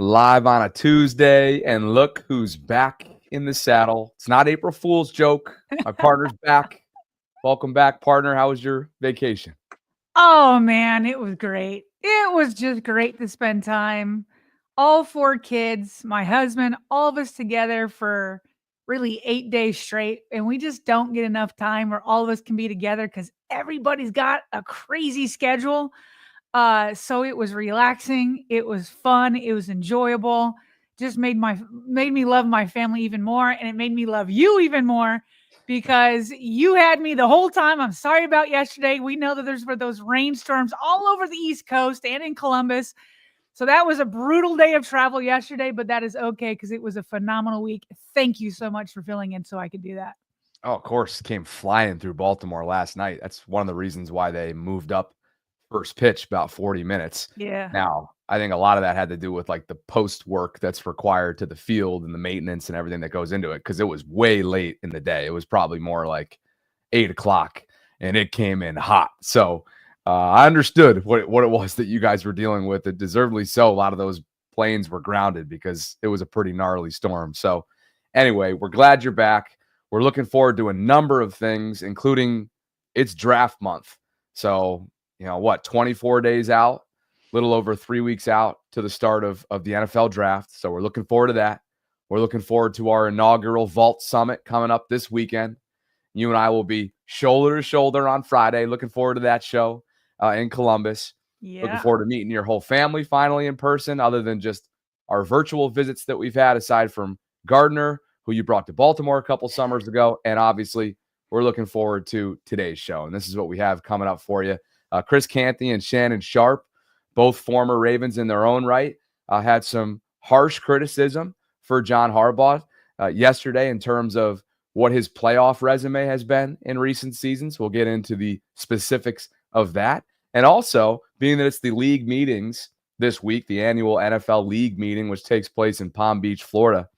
live on a Tuesday, and look who's back in the saddle. It's not April Fool's joke. My partner's back. Welcome back, partner. How was your vacation? Oh, man, it was great. It was just great to spend time, all 4 kids, my husband, all of us together for really 8 days straight, and we just don't get enough time where all of us can be together because everybody's got a crazy schedule. So it was relaxing, it was fun, it was enjoyable, just made me love my family even more, and it made me love you even more because you had me the whole time. I'm sorry about yesterday. We know that there's were those rainstorms all over the East Coast and in Columbus. So that was a brutal day of travel yesterday, but that is okay because it was a phenomenal week. Thank you so much for filling in so I could do that. Oh, of course, came flying through Baltimore last night. That's one of the reasons why they moved up first pitch about 40 minutes. Yeah. Now, I think a lot of that had to do with like the post work that's required to the field and the maintenance and everything that goes into it because it was way late in the day. It was probably more like 8 o'clock and it came in hot. So I understood what it was that you guys were dealing with. It deservedly so. A lot of those planes were grounded because it was a pretty gnarly storm. So anyway, we're glad you're back. We're looking forward to a number of things, including it's draft month. So, 24 days out, little over 3 weeks out to the start of the NFL draft. So we're looking forward to that. We're looking forward to our inaugural Vault Summit coming up this weekend. You and I will be shoulder to shoulder on Friday. Looking forward to that show in Columbus. Looking Yeah. forward to meeting your whole family finally in person, other than just our virtual visits that we've had, aside from Gardner, who you brought to Baltimore a couple summers ago. And obviously, we're looking forward to today's show. And this is what we have coming up for you. Chris Canty and Shannon Sharpe, both former Ravens in their own right, had some harsh criticism for John Harbaugh yesterday in terms of what his playoff resume has been in recent seasons. We'll get into the specifics of that. And also, being that it's the league meetings this week, the annual NFL league meeting, which takes place in Palm Beach, Florida.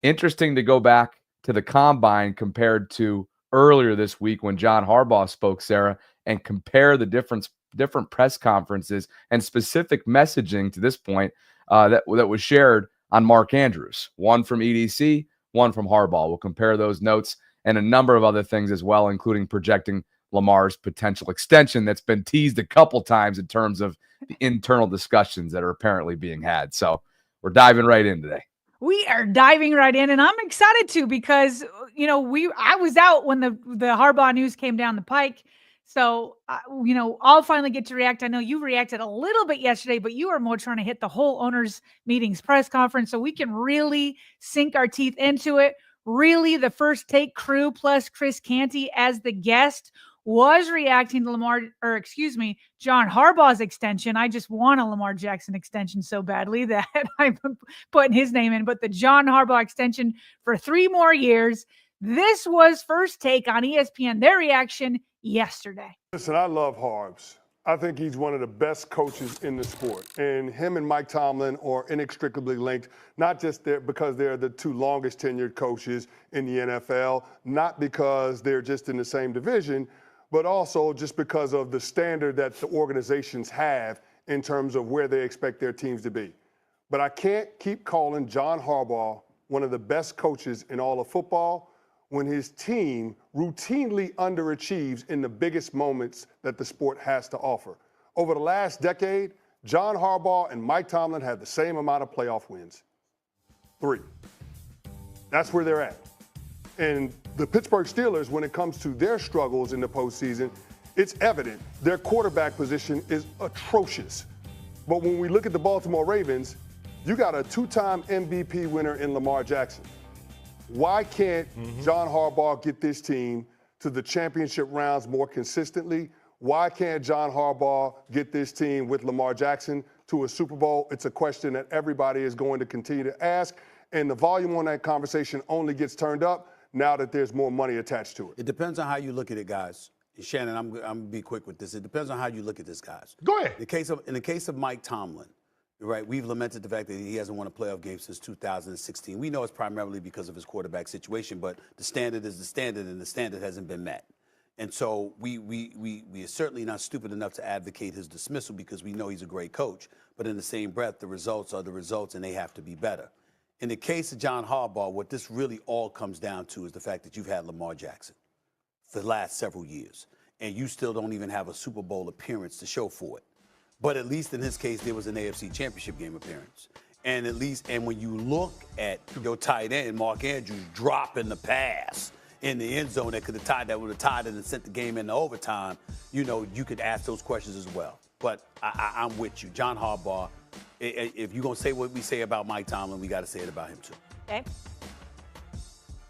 Interesting to go back to the combine compared to earlier this week when John Harbaugh spoke, Sarah, and compare the different press conferences and specific messaging to this point that was shared on Mark Andrews, one from EDC, one from Harbaugh. We'll compare those notes and a number of other things as well, including projecting Lamar's potential extension that's been teased a couple times in terms of the internal discussions that are apparently being had. So we're diving right in today. We are diving right in, and I'm excited too because I was out when the Harbaugh news came down the pike, so I'll finally get to react. I know you reacted a little bit yesterday, but you are more trying to hit the whole owners meetings press conference, so we can really sink our teeth into it. Really, the First Take crew plus Chris Canty as the guest was reacting to John Harbaugh's extension. I just want a Lamar Jackson extension so badly that I'm putting his name in, but the John Harbaugh extension for 3 more years. This was First Take on ESPN, their reaction yesterday. Listen, I love Harbs. I think he's one of the best coaches in the sport. And him and Mike Tomlin are inextricably linked, not just because they're the 2 longest tenured coaches in the NFL, not because they're just in the same division, but also just because of the standard that the organizations have in terms of where they expect their teams to be. But I can't keep calling John Harbaugh one of the best coaches in all of football when his team routinely underachieves in the biggest moments that the sport has to offer. Over the last decade, John Harbaugh and Mike Tomlin have the same amount of playoff wins. 3. That's where they're at. And the Pittsburgh Steelers, when it comes to their struggles in the postseason, it's evident their quarterback position is atrocious. But when we look at the Baltimore Ravens, you got a 2-time MVP winner in Lamar Jackson. Why can't John Harbaugh get this team to the championship rounds more consistently? Why can't John Harbaugh get this team with Lamar Jackson to a Super Bowl? It's a question that everybody is going to continue to ask, and the volume on that conversation only gets turned up now that there's more money attached to it. It depends on how you look at it, guys. Shannon, I'm going to be quick with this. It depends on how you look at this, guys. Go ahead. In the case of Mike Tomlin, right, we've lamented the fact that he hasn't won a playoff game since 2016. We know it's primarily because of his quarterback situation, but the standard is the standard, and the standard hasn't been met. And so we are certainly not stupid enough to advocate his dismissal because we know he's a great coach. But in the same breath, the results are the results, and they have to be better. In the case of John Harbaugh, what this really all comes down to is the fact that you've had Lamar Jackson for the last several years, and you still don't even have a Super Bowl appearance to show for it. But at least in his case, there was an AFC Championship game appearance. And when you look at your tight end, Mark Andrews, dropping the pass in the end zone that would have tied it and sent the game into overtime, you could ask those questions as well. But I'm with you. John Harbaugh, if you're going to say what we say about Mike Tomlin, we got to say it about him too. Okay.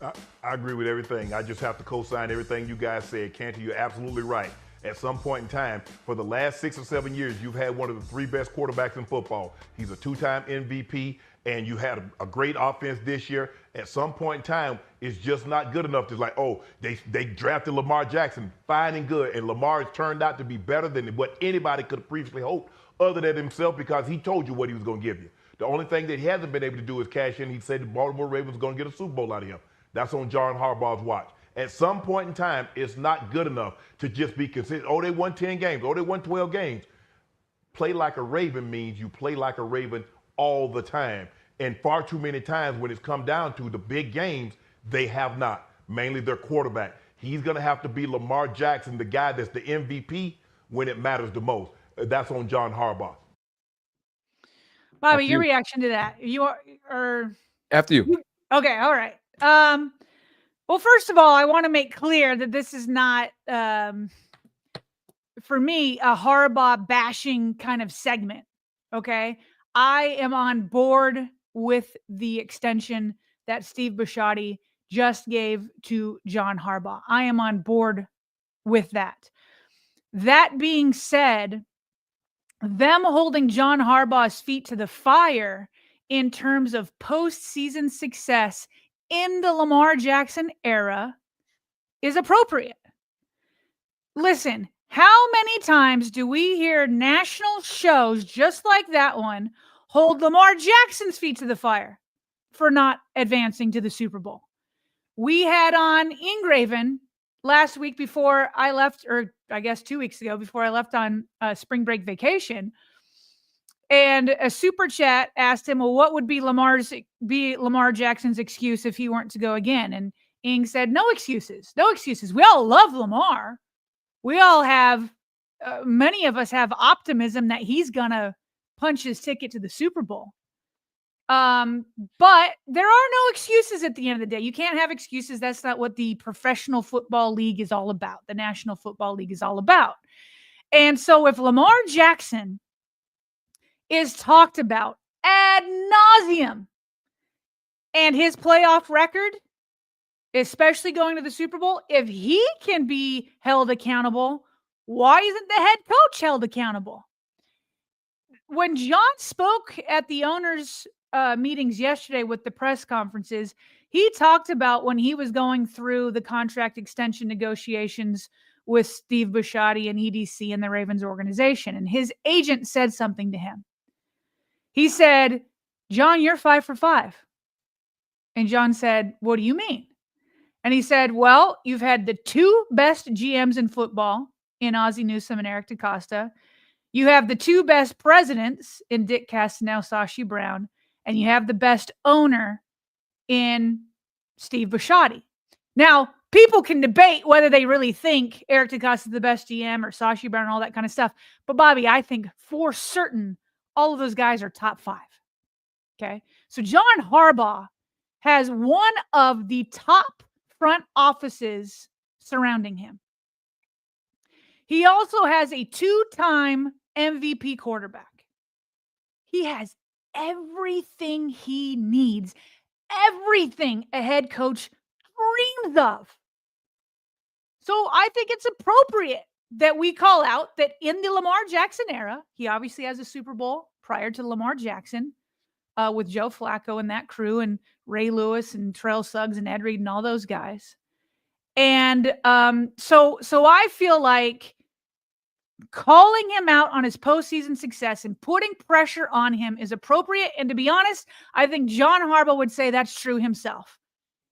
I agree with everything. I just have to co-sign everything you guys said. Canty, you're absolutely right. At some point in time, for the last 6 or 7 years, you've had one of the 3 best quarterbacks in football. He's a 2-time MVP, and you had a great offense this year. At some point in time, it's just not good enough to they drafted Lamar Jackson, fine and good, and Lamar has turned out to be better than what anybody could have previously hoped other than himself because he told you what he was going to give you. The only thing that he hasn't been able to do is cash in. He said the Baltimore Ravens are going to get a Super Bowl out of him. That's on John Harbaugh's watch. At some point in time, it's not good enough to just be considered, they won 10 games, they won 12 games. Play like a Raven means you play like a Raven all the time. And far too many times when it's come down to the big games, they have not, mainly their quarterback. He's going to have to be Lamar Jackson, the guy that's the MVP when it matters the most. That's on John Harbaugh. Bobby, your reaction to that? You are after you. Okay, all right. Well, first of all, I want to make clear that this is not, for me, a Harbaugh bashing kind of segment. Okay, I am on board with the extension that Steve Bisciotti just gave to John Harbaugh. I am on board with that. That being said, them holding John Harbaugh's feet to the fire in terms of postseason success in the Lamar Jackson era is appropriate. Listen, how many times do we hear national shows just like that one hold Lamar Jackson's feet to the fire for not advancing to the Super Bowl? We had on Ingraven last week before I left, or I guess 2 weeks ago before I left on spring break vacation. And a super chat asked him, well, what would be Lamar Jackson's excuse if he weren't to go again? And Ing said, no excuses, no excuses. We all love Lamar. We all have, many of us have optimism that he's going to punch his ticket to the Super Bowl. But there are no excuses at the end of the day. You can't have excuses. That's not what the Professional Football League is all about. The National Football League is all about. And so if Lamar Jackson is talked about ad nauseum and his playoff record, especially going to the Super Bowl, if he can be held accountable, why isn't the head coach held accountable? When John spoke at the owners' meetings yesterday with the press conferences, he talked about when he was going through the contract extension negotiations with Steve Bisciotti and EDC and the Ravens organization. And his agent said something to him. He said, John, you're 5 for 5. And John said, what do you mean? And he said, well, you've had the 2 best GMs in football in Ozzie Newsome and Eric DeCosta. You have the 2 best presidents in Dick Castanel, Sashi Brown, and you have the best owner in Steve Bisciotti. Now, people can debate whether they really think Eric DeCosta is the best GM or Sashi Brown and all that kind of stuff. But Bobby, I think for certain, all of those guys are top 5. Okay. So John Harbaugh has one of the top front offices surrounding him. He also has a 2-time MVP quarterback. He has everything he needs, everything a head coach dreams of. So I think it's appropriate that we call out that in the Lamar Jackson era, he obviously has a Super Bowl prior to Lamar Jackson with Joe Flacco and that crew and Ray Lewis and Terrell Suggs and Ed Reed and all those guys. And so I feel like calling him out on his postseason success and putting pressure on him is appropriate. And to be honest, I think John Harbaugh would say that's true himself.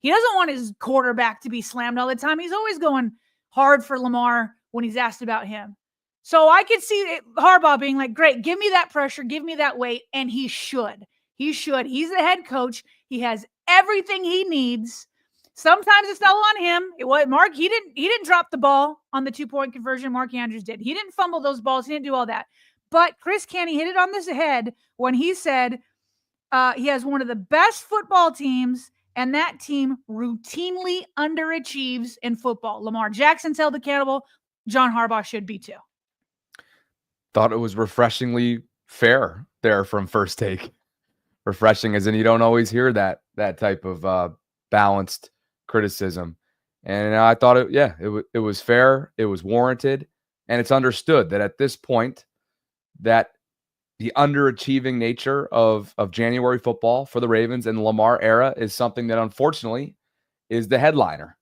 He doesn't want his quarterback to be slammed all the time. He's always going hard for Lamar when he's asked about him. So I could see Harbaugh being like, great, give me that pressure, give me that weight, and he should. He should. He's the head coach. He has everything he needs. Sometimes it's all on him. It was Mark. He didn't drop the ball on the 2-point conversion. Mark Andrews did. He didn't fumble those balls. He didn't do all that. But Chris Canty hit it on the head when he said he has one of the best football teams, and that team routinely underachieves in football. Lamar Jackson's held accountable. John Harbaugh should be too. Thought it was refreshingly fair there from First Take. Refreshing as in you don't always hear that type of balanced criticism. And I thought it was fair, it was warranted, and it's understood that at this point that the underachieving nature of January football for the Ravens and the Lamar era is something that unfortunately is the headliner.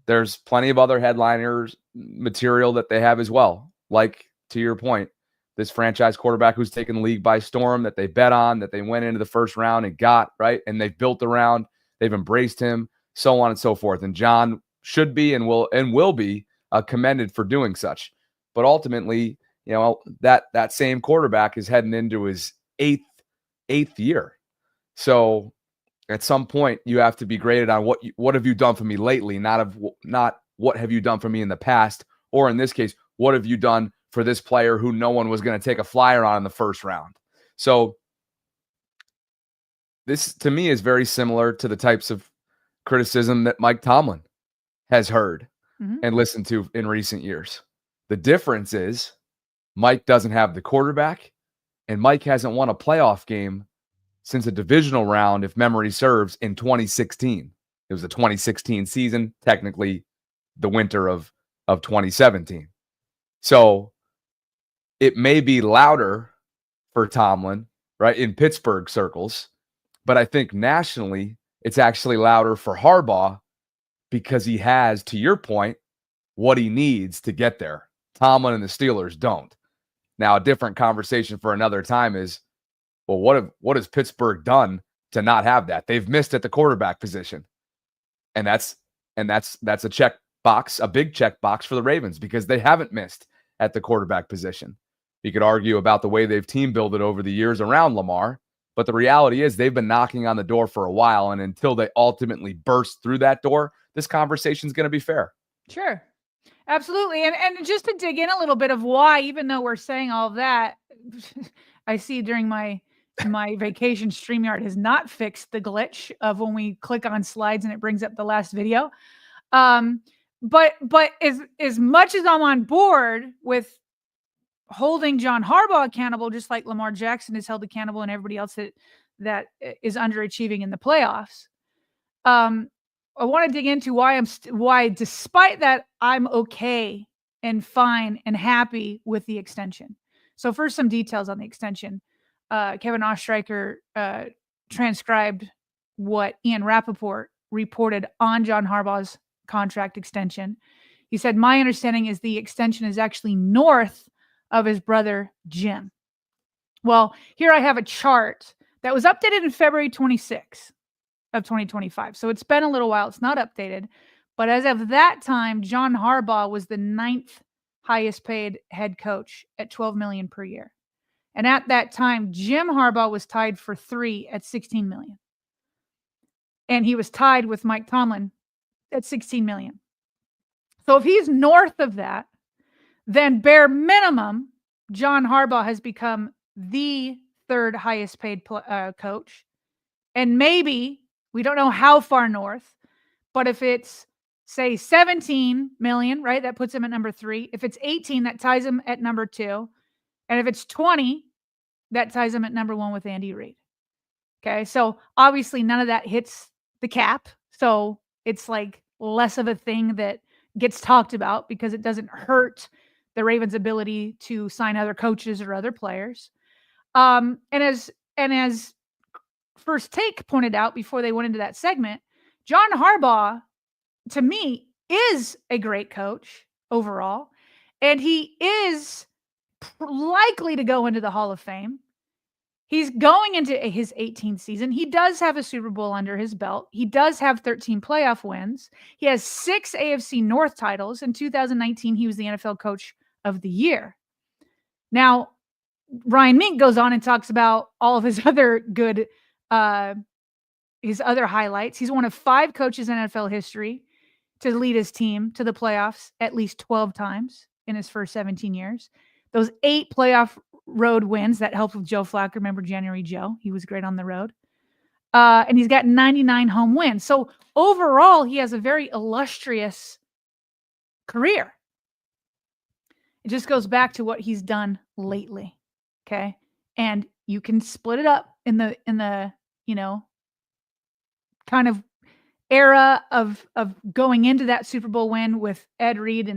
There's plenty of other headliners material that they have as well. Like, to your point, this franchise quarterback who's taken the league by storm, that they bet on, that they went into the first round and got, right? And they've built around, they've embraced him, so on and so forth. And John should be and will be commended for doing such. But ultimately, you know, that same quarterback is heading into his eighth year. So at some point you have to be graded on what have you done for me lately, not what have you done for me in the past, or in this case, what have you done for this player who no one was going to take a flyer on in the first round. So this to me is very similar to the types of criticism that Mike Tomlin has heard and listened to in recent years. The difference is Mike doesn't have the quarterback, and Mike hasn't won a playoff game since a divisional round, if memory serves, in 2016. It was the 2016 season, technically the winter of 2017. So it may be louder for Tomlin, right, in Pittsburgh circles, but I think nationally it's actually louder for Harbaugh because he has, to your point, what he needs to get there. Tomlin and the Steelers don't. Now, a different conversation for another time is, well, what has Pittsburgh done to not have that? They've missed at the quarterback position. And that's a check box, a big check box for the Ravens because they haven't missed at the quarterback position. You could argue about the way they've team builded over the years around Lamar, but the reality is they've been knocking on the door for a while, and until they ultimately burst through that door, this conversation is going to be fair. Sure. Absolutely. And just to dig in a little bit of why, even though we're saying all of that, I see during my vacation, StreamYard has not fixed the glitch of when we click on slides and it brings up the last video. But as much as I'm on board with holding John Harbaugh accountable, just like Lamar Jackson is held accountable and everybody else that is underachieving in the playoffs, I want to dig into why, despite that, I'm okay and fine and happy with the extension. So first, some details on the extension. Kevin Ostreicher transcribed what Ian Rappaport reported on John Harbaugh's contract extension. He said, my understanding is the extension is actually north of his brother, Jim. Well, here I have a chart that was updated in February 26 of 2025. So it's been a little while. It's not updated. But as of that time, John Harbaugh was the 9th highest paid head coach at $12 million per year. And at that time, Jim Harbaugh was tied for 3 at $16 million. And he was tied with Mike Tomlin at $16 million. So if he's north of that, then bare minimum, John Harbaugh has become the 3rd highest paid coach. And maybe, we don't know how far north, but if it's, say, 17 million, right, that puts him at number 3. If it's 18, that ties him at number 2. And if it's 20, that ties him at number 1 with Andy Reid. Okay, so obviously none of that hits the cap. So it's like less of a thing that gets talked about because it doesn't hurt the Ravens' ability to sign other coaches or other players. And as First Take pointed out before they went into that segment, John Harbaugh, to me, is a great coach overall, and he is likely to go into the Hall of Fame. He's going into his 18th season. He does have a Super Bowl under his belt. He does have 13 playoff wins. He has 6 AFC North titles. In 2019, he was the NFL Coach of the Year. Now, Ryan Mink goes on and talks about all of his other good, his other highlights. He's one of 5 coaches in NFL history to lead his team to the playoffs at least 12 times in his first 17 years. Those 8 playoff road wins that helped with Joe Flacco. Remember January Joe? He was great on the road. And he's got 99 home wins. So overall, he has a very illustrious career. It just goes back to what he's done lately. Okay. And you can split it up in the, kind of era of going into that Super Bowl win with Ed Reed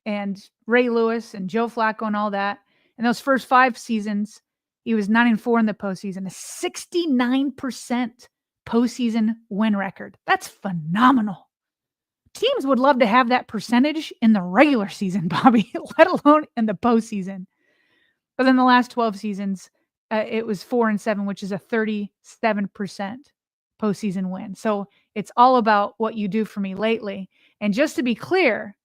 and Ray Lewis and Joe Flacco and all that. In those first 5 seasons, he was 9-4 in the postseason, a 69% postseason win record. That's phenomenal. Teams would love to have that percentage in the regular season, Bobby, let alone in the postseason. But then the last 12 seasons, it was 4-7, which is a 37% postseason win. So it's all about what you do for me lately. And just to be clear,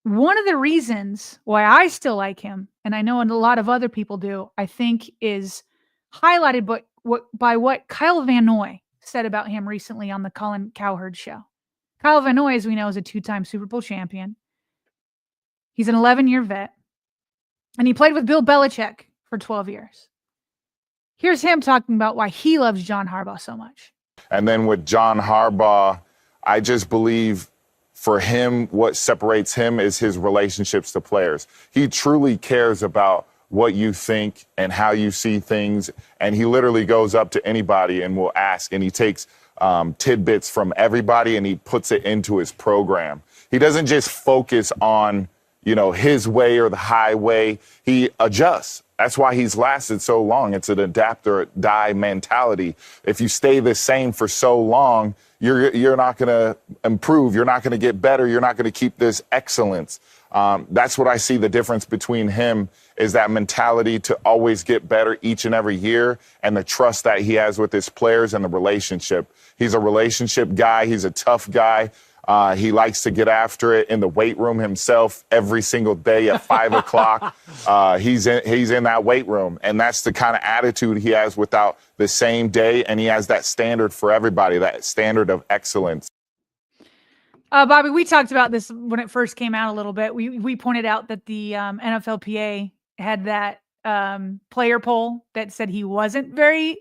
one of the reasons why I still like him, and I know a lot of other people do, I think is highlighted by what Kyle Van Noy said about him recently on the Colin Cowherd show. Kyle Van Noy, as we know, is a 2-time Super Bowl champion. He's an 11-year vet, and he played with Bill Belichick for 12 years. Here's him talking about why he loves John Harbaugh so much. And then with John Harbaugh, I just believe for him, what separates him is his relationships to players. He truly cares about what you think and how you see things. And he literally goes up to anybody and will ask, and he takes tidbits from everybody and he puts it into his program. He doesn't just focus on, his way or the highway. He adjusts. That's why he's lasted so long. It's an adapt or die mentality. If you stay the same for so long, you're not going to improve. You're not going to get better. You're not going to keep this excellence. That's what I see the difference between him is that mentality to always get better each and every year and the trust that he has with his players and the relationship. He's a relationship guy. He's a tough guy. He likes to get after it in the weight room himself every single day at 5 o'clock. He's in that weight room, and that's the kind of attitude he has without the same day, and he has that standard for everybody, that standard of excellence. Bobby, we talked about this when it first came out a little bit. We pointed out that the NFLPA had that player poll that said he wasn't very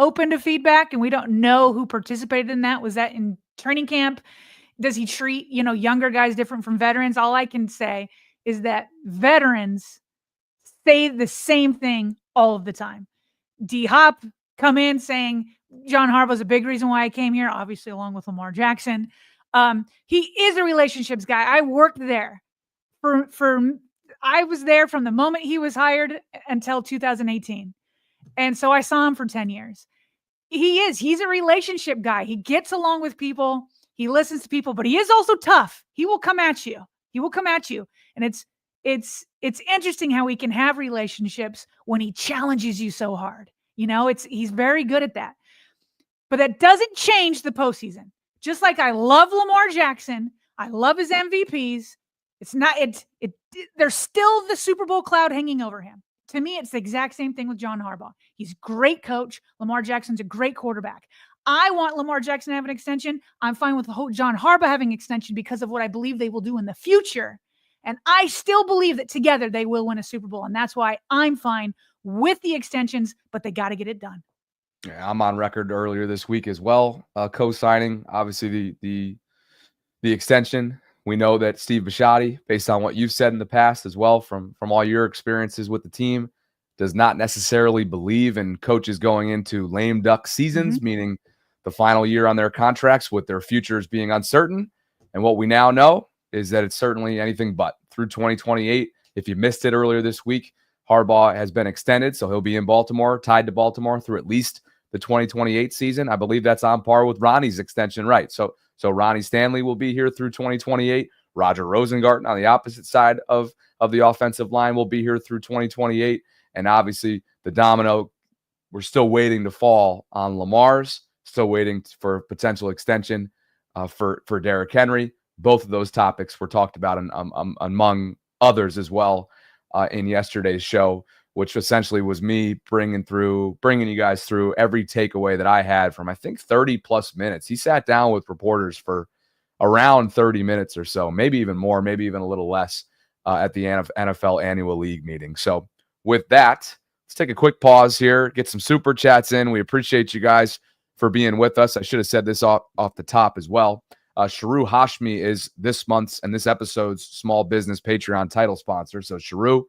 open to feedback, and we don't know who participated in that. Was that in training camp? Does he treat, younger guys different from veterans? All I can say is that veterans say the same thing all of the time. D-Hop come in saying John Harbaugh's a big reason why I came here, obviously along with Lamar Jackson. He is a relationships guy. I worked there I was there from the moment he was hired until 2018. And so I saw him for 10 years. He's a relationship guy. He gets along with people. He listens to people, but he is also tough. He will come at you. And it's interesting how he can have relationships when he challenges you so hard. He's very good at that. But that doesn't change the postseason. Just like I love Lamar Jackson, I love his MVPs. There's still the Super Bowl cloud hanging over him. To me, it's the exact same thing with John Harbaugh. He's a great coach. Lamar Jackson's a great quarterback. I want Lamar Jackson to have an extension. I'm fine with John Harbaugh having an extension because of what I believe they will do in the future. And I still believe that together they will win a Super Bowl. And that's why I'm fine with the extensions, but they got to get it done. Yeah, I'm on record earlier this week as well, co-signing, obviously, the extension. We know that Steve Bisciotti, based on what you've said in the past as well, from all your experiences with the team, does not necessarily believe in coaches going into lame duck seasons, meaning the final year on their contracts with their futures being uncertain. And what we now know is that it's certainly anything but through 2028. If you missed it earlier this week, Harbaugh has been extended, so he'll be in Baltimore, tied to Baltimore through at least the 2028 season. I believe that's on par with Ronnie's extension, right? So Ronnie Stanley will be here through 2028. Roger Rosengarten on the opposite side of the offensive line will be here through 2028. And obviously the domino, we're still waiting to fall on Lamar's, still waiting for potential extension for Derrick Henry. Both of those topics were talked about among others as well in yesterday's show, which essentially was me bringing you guys through every takeaway that I had from, I think, 30 plus minutes. He sat down with reporters for around 30 minutes or so, maybe even more, maybe even a little less at the NFL Annual League meeting. So with that, let's take a quick pause here, get some super chats in. We appreciate you guys for being with us. I should have said this off the top as well. Sharu Hashmi is this month's and this episode's small business Patreon title sponsor. So Sharu,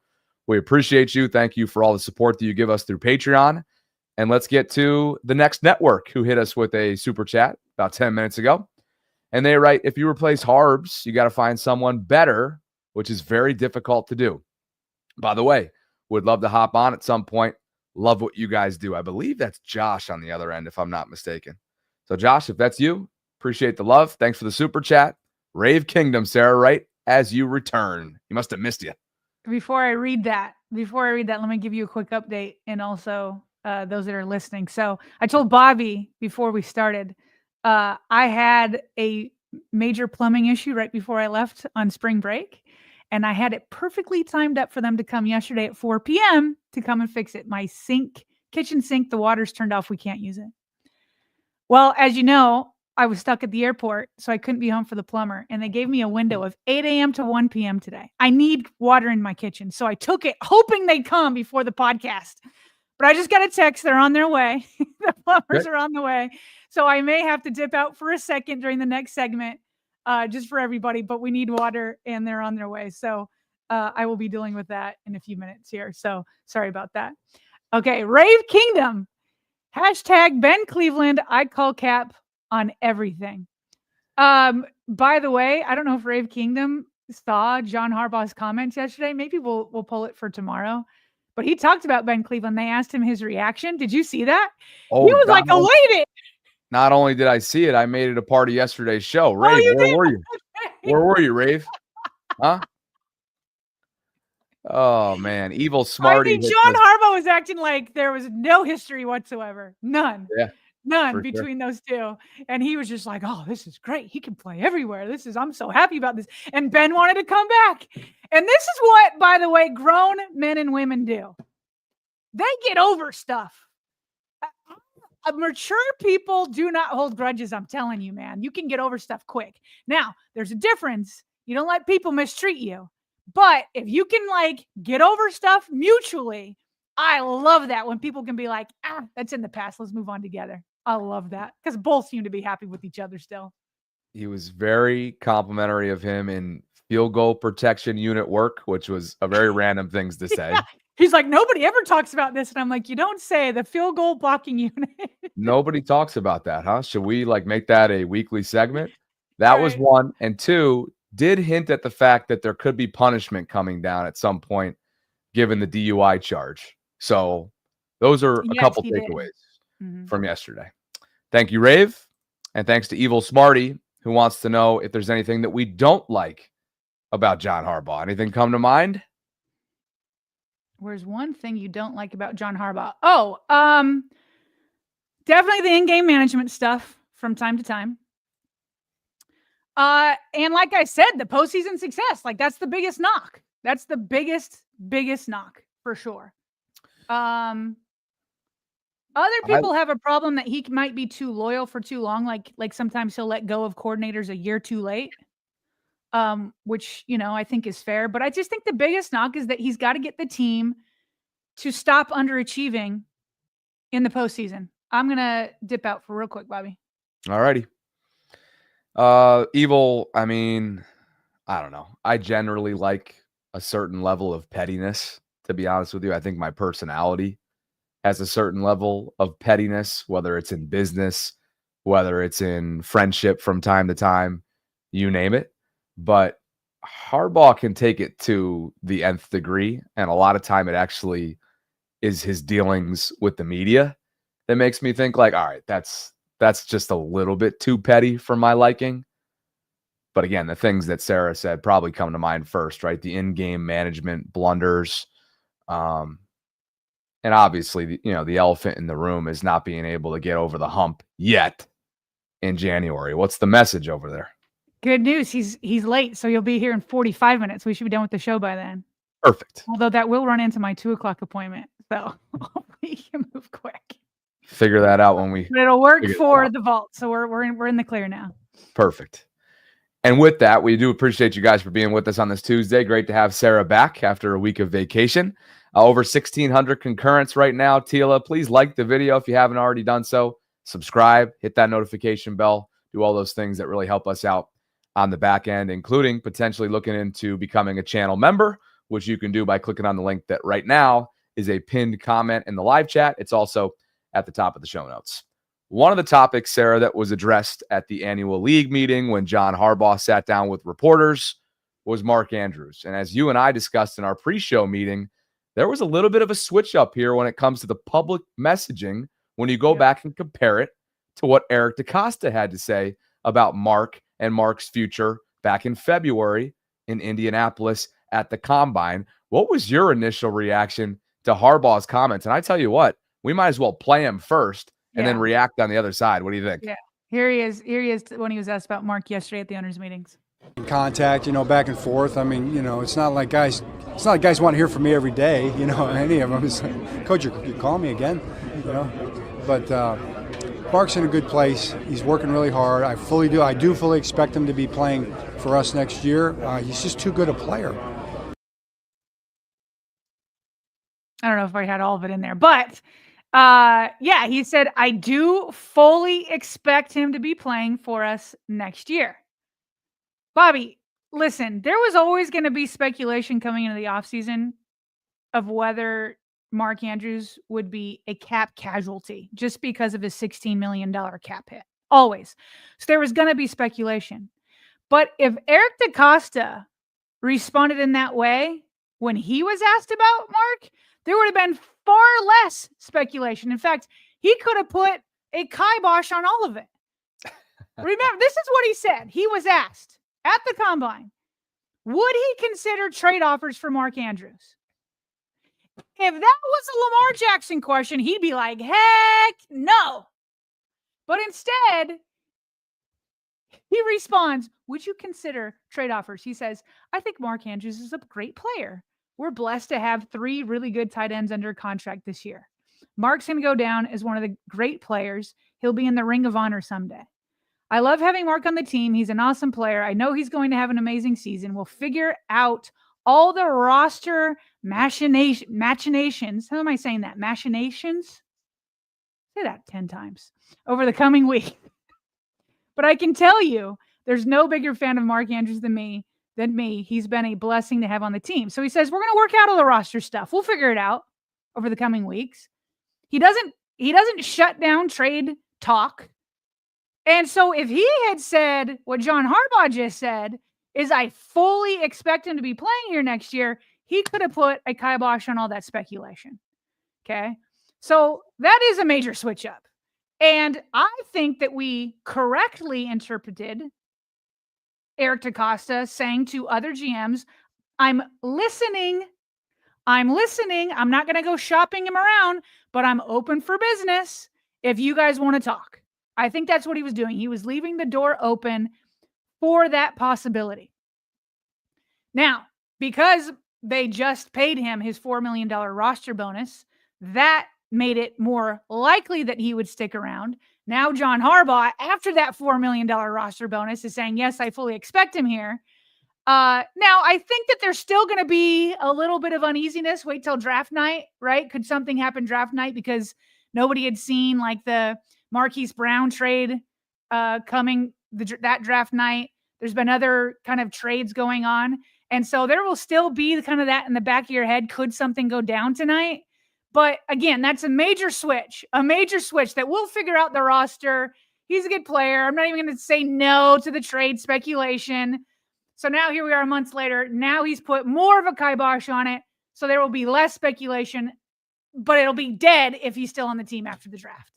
we appreciate you. Thank you for all the support that you give us through Patreon. And let's get to the next network who hit us with a super chat about 10 minutes ago. And they write, if you replace Harbs, you got to find someone better, which is very difficult to do. By the way, would love to hop on at some point. Love what you guys do. I believe that's Josh on the other end, if I'm not mistaken. So Josh, if that's you, appreciate the love. Thanks for the super chat. Rave Kingdom, Sarah, right as you return. You must have missed you. Before I read that, let me give you a quick update, and also those that are listening. So I told Bobby before we started, I had a major plumbing issue right before I left on spring break, and I had it perfectly timed up for them to come yesterday at 4 p.m. to come and fix it. My kitchen sink, the water's turned off. We can't use it. Well, as you know, I was stuck at the airport, so I couldn't be home for the plumber. And they gave me a window of 8 a.m. to 1 p.m. today. I need water in my kitchen. So I took it, hoping they'd come before the podcast. But I just got a text. They're on their way. The plumbers are on the way. So I may have to dip out for a second during the next segment, just for everybody. But we need water, and they're on their way. So I will be dealing with that in a few minutes here. So sorry about that. Okay, Rave Kingdom. Hashtag Ben Cleveland. I call Cap on everything. By the way, I don't know if Rave Kingdom saw John Harbaugh's comments yesterday. Maybe we'll pull it for tomorrow. But he talked about Ben Cleveland. They asked him his reaction. Did you see that? Oh, he was like elated. Not only did I see it, I made it a part of yesterday's show. Rave, where were you? Where were you, Rave? Huh? Oh, man. Evil Smarty. I mean, John Harbaugh was acting like there was no history whatsoever. None. Yeah. None between those two. And he was just like, oh, this is great. He can play everywhere. I'm so happy about this. And Ben wanted to come back. And this is what, by the way, grown men and women do. They get over stuff. Mature people do not hold grudges. I'm telling you, man, you can get over stuff quick. Now, there's a difference. You don't let people mistreat you. But if you can get over stuff mutually, I love that when people can be like, that's in the past. Let's move on together. I love that because both seem to be happy with each other still. He was very complimentary of him in field goal protection unit work, which was a very random thing to say. Yeah. He's like, nobody ever talks about this. And I'm like, you don't say the field goal blocking unit. Nobody talks about that, huh? Should we make that a weekly segment? That was one. And two, did hint at the fact that there could be punishment coming down at some point, given the DUI charge. So those are a couple takeaways from yesterday. Thank you, Rave. And thanks to Evil Smarty, who wants to know if there's anything that we don't like about John Harbaugh. Anything come to mind? Where's one thing you don't like about John Harbaugh? Oh, definitely the in-game management stuff from time to time. And like I said, the postseason success, that's the biggest knock. That's the biggest knock for sure. Other people have a problem that he might be too loyal for too long. Like sometimes he'll let go of coordinators a year too late. Which, I think is fair, but I just think the biggest knock is that he's got to get the team to stop underachieving in the postseason. I'm going to dip out for real quick, Bobby. All righty. Evil. I mean, I don't know. I generally like a certain level of pettiness, to be honest with you. I think my personality has a certain level of pettiness, whether it's in business, whether it's in friendship from time to time, you name it. But Harbaugh can take it to the nth degree. And a lot of time it actually is his dealings with the media that makes me think all right, that's just a little bit too petty for my liking. But again, the things that Sarah said probably come to mind first, right? The in-game management blunders. And obviously, the elephant in the room is not being able to get over the hump yet in January. What's the message over there? Good news. He's late, so you'll be here in 45 minutes. We should be done with the show by then. Perfect. Although that will run into my 2:00 appointment, so we can move quick. Figure that out when we. But it'll work for the vault, so we're in the clear now. Perfect. And with that, we do appreciate you guys for being with us on this Tuesday. Great to have Sarah back after a week of vacation. Over 1,600 concurrents right now. Tila, please like the video if you haven't already done so. Subscribe, hit that notification bell, do all those things that really help us out on the back end, including potentially looking into becoming a channel member, which you can do by clicking on the link that right now is a pinned comment in the live chat. It's also at the top of the show notes. One of the topics, Sarah, that was addressed at the annual league meeting when John Harbaugh sat down with reporters was Mark Andrews. And as you and I discussed in our pre-show meeting, there was a little bit of a switch up here when it comes to the public messaging when you go back and compare it to what Eric DeCosta had to say about Mark and Mark's future back in February in Indianapolis at the Combine. What was your initial reaction to Harbaugh's comments? And I tell you what, we might as well play him first and then react on the other side. What do you think? Yeah. Here he is when he was asked about Mark yesterday at the owners' meetings. Contact, back and forth. I mean, it's not like guys want to hear from me every day, any of them. It's like, Coach, you call me again, But Mark's in a good place. He's working really hard. I do fully expect him to be playing for us next year. He's just too good a player. I don't know if I had all of it in there, but he said, I do fully expect him to be playing for us next year. Bobby, listen, there was always going to be speculation coming into the offseason of whether Mark Andrews would be a cap casualty just because of his $16 million cap hit. Always. So there was going to be speculation. But if Eric DeCosta responded in that way when he was asked about Mark, there would have been far less speculation. In fact, he could have put a kibosh on all of it. Remember, this is what he said. He was asked at the Combine, would he consider trade offers for Mark Andrews? If that was a Lamar Jackson question, he'd be like, heck no. But instead, he responds, would you consider trade offers? He says, I think Mark Andrews is a great player. We're blessed to have 3 really good tight ends under contract this year. Mark's going to go down as one of the great players. He'll be in the Ring of Honor someday. I love having Mark on the team. He's an awesome player. I know he's going to have an amazing season. We'll figure out all the roster machinations. How am I saying that? Machinations? Say that 10 times over the coming week. But I can tell you, there's no bigger fan of Mark Andrews than me. He's been a blessing to have on the team. So he says, we're going to work out all the roster stuff. We'll figure it out over the coming weeks. He doesn't shut down trade talk. And so if he had said what John Harbaugh just said, is I fully expect him to be playing here next year, he could have put a kibosh on all that speculation. Okay. So that is a major switch up. And I think that we correctly interpreted Eric DeCosta saying to other GMs, I'm listening. I'm not going to go shopping him around, but I'm open for business if you guys want to talk. I think that's what he was doing. He was leaving the door open for that possibility. Now, because they just paid him his $4 million roster bonus, that made it more likely that he would stick around. Now, John Harbaugh, after that $4 million roster bonus, is saying, yes, I fully expect him here. Now, I think that there's still going to be a little bit of uneasiness. Wait till draft night, right? Could something happen draft night because nobody had seen like the Marquise Brown trade coming that draft night. There's been other kind of trades going on. And so there will still be kind of that in the back of your head. Could something go down tonight? But again, that's a major switch that we'll figure out the roster. He's a good player. I'm not even going to say no to the trade speculation. So now here we are months later. Now he's put more of a kibosh on it. So there will be less speculation, but it'll be dead if he's still on the team after the draft.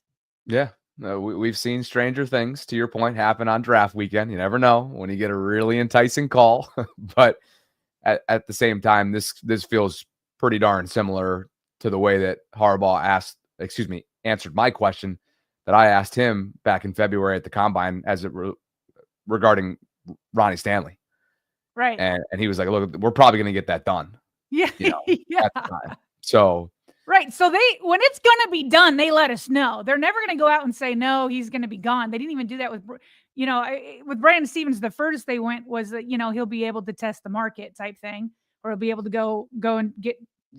Yeah. We've seen stranger things, to your point, happen on draft weekend. You never know when you get a really enticing call. But at the same time, this feels pretty darn similar to the way that Harbaugh answered my question that I asked him back in February at the Combine regarding Ronnie Stanley. Right. And he was like, look, we're probably going to get that done. Yeah. At the time. So. Right. So when it's going to be done, they let us know. They're never going to go out and say, no, he's going to be gone. They didn't even do that with Brandon Stevens. The furthest they went was that, he'll be able to test the market type thing, or he'll be able to go and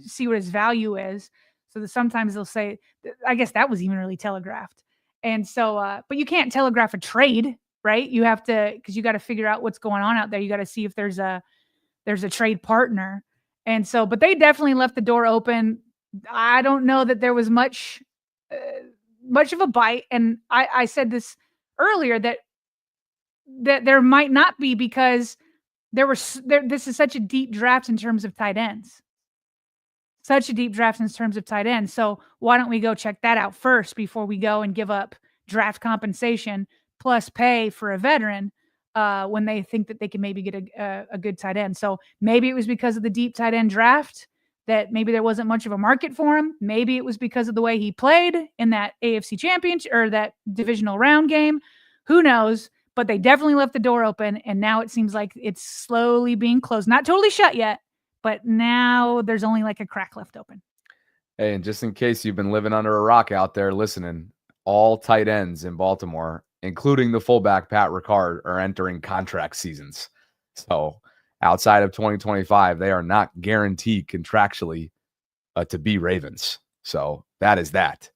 see what his value is. So that sometimes they'll say, I guess that was even really telegraphed. And so, but you can't telegraph a trade, right? You have to, because you got to figure out what's going on out there. You got to see if there's a trade partner. And so, but they definitely left the door open. I don't know that there was much of a bite. And I said this earlier that there might not be, because this is such a deep draft in terms of tight ends. Such a deep draft in terms of tight ends. So why don't we go check that out first before we go and give up draft compensation plus pay for a veteran when they think that they can maybe get a good tight end. So maybe it was because of the deep tight end draft that maybe there wasn't much of a market for him. Maybe it was because of the way he played in that AFC championship or that divisional round game. Who knows? But they definitely left the door open, and now it seems like it's slowly being closed. Not totally shut yet, but now there's only like a crack left open. Hey, and just in case you've been living under a rock out there listening, all tight ends in Baltimore, including the fullback Pat Ricard, are entering contract seasons. So outside of 2025, they are not guaranteed contractually to be Ravens. So that is that.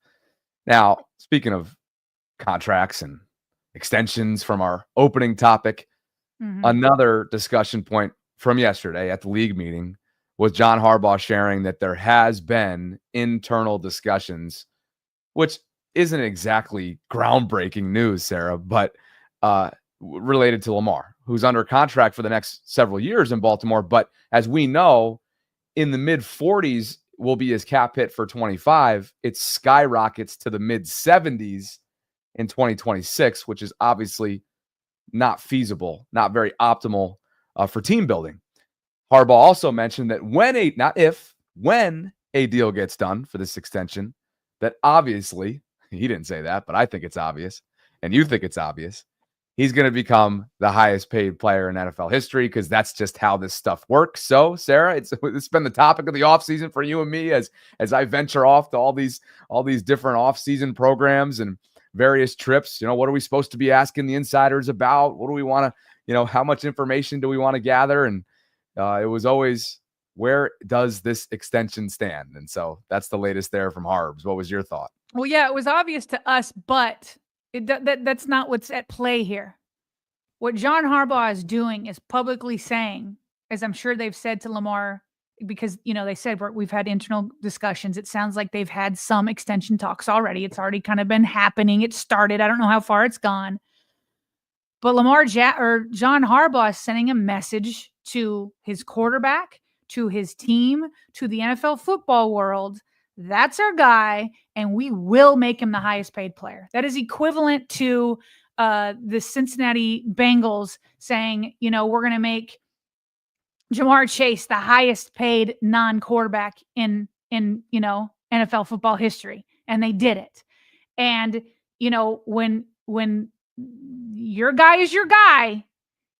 Now, speaking of contracts and extensions from our opening topic, another discussion point from yesterday at the league meeting was John Harbaugh sharing that there has been internal discussions, which isn't exactly groundbreaking news, Sarah, but related to Lamar, who's under contract for the next several years in Baltimore. But as we know, in the mid 40s will be his cap hit for 25. It skyrockets to the mid 70s in 2026, which is obviously not feasible, not very optimal for team building. Harbaugh also mentioned that when a deal gets done for this extension, that obviously, he didn't say that, but I think it's obvious, and you think it's obvious, he's going to become the highest paid player in NFL history, because that's just how this stuff works. So, Sarah, it's been the topic of the offseason for you and me as I venture off to all these different offseason programs and various trips. What are we supposed to be asking the insiders about? What do we want to, how much information do we want to gather? And it was always, where does this extension stand? And so that's the latest there from Harbs. What was your thought? Well, yeah, it was obvious to us, but that's not what's at play here. What John Harbaugh is doing is publicly saying, as I'm sure they've said to Lamar, because, they said we've had internal discussions. It sounds like they've had some extension talks already. It's already kind of been happening. It started. I don't know how far it's gone. But John Harbaugh is sending a message to his quarterback, to his team, to the NFL football world. That's our guy, and we will make him the highest paid player. That is equivalent to the Cincinnati Bengals saying, we're going to make Jamar Chase the highest paid non-quarterback in NFL football history. And they did it. And, when your guy is your guy,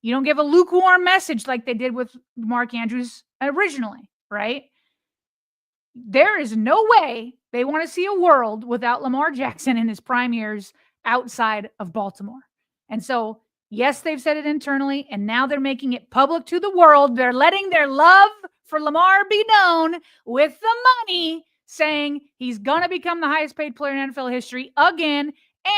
you don't give a lukewarm message like they did with Mark Andrews originally, right? There is no way they want to see a world without Lamar Jackson in his prime years outside of Baltimore. And so, yes, they've said it internally, and now they're making it public to the world. They're letting their love for Lamar be known with the money, saying he's going to become the highest paid player in NFL history again.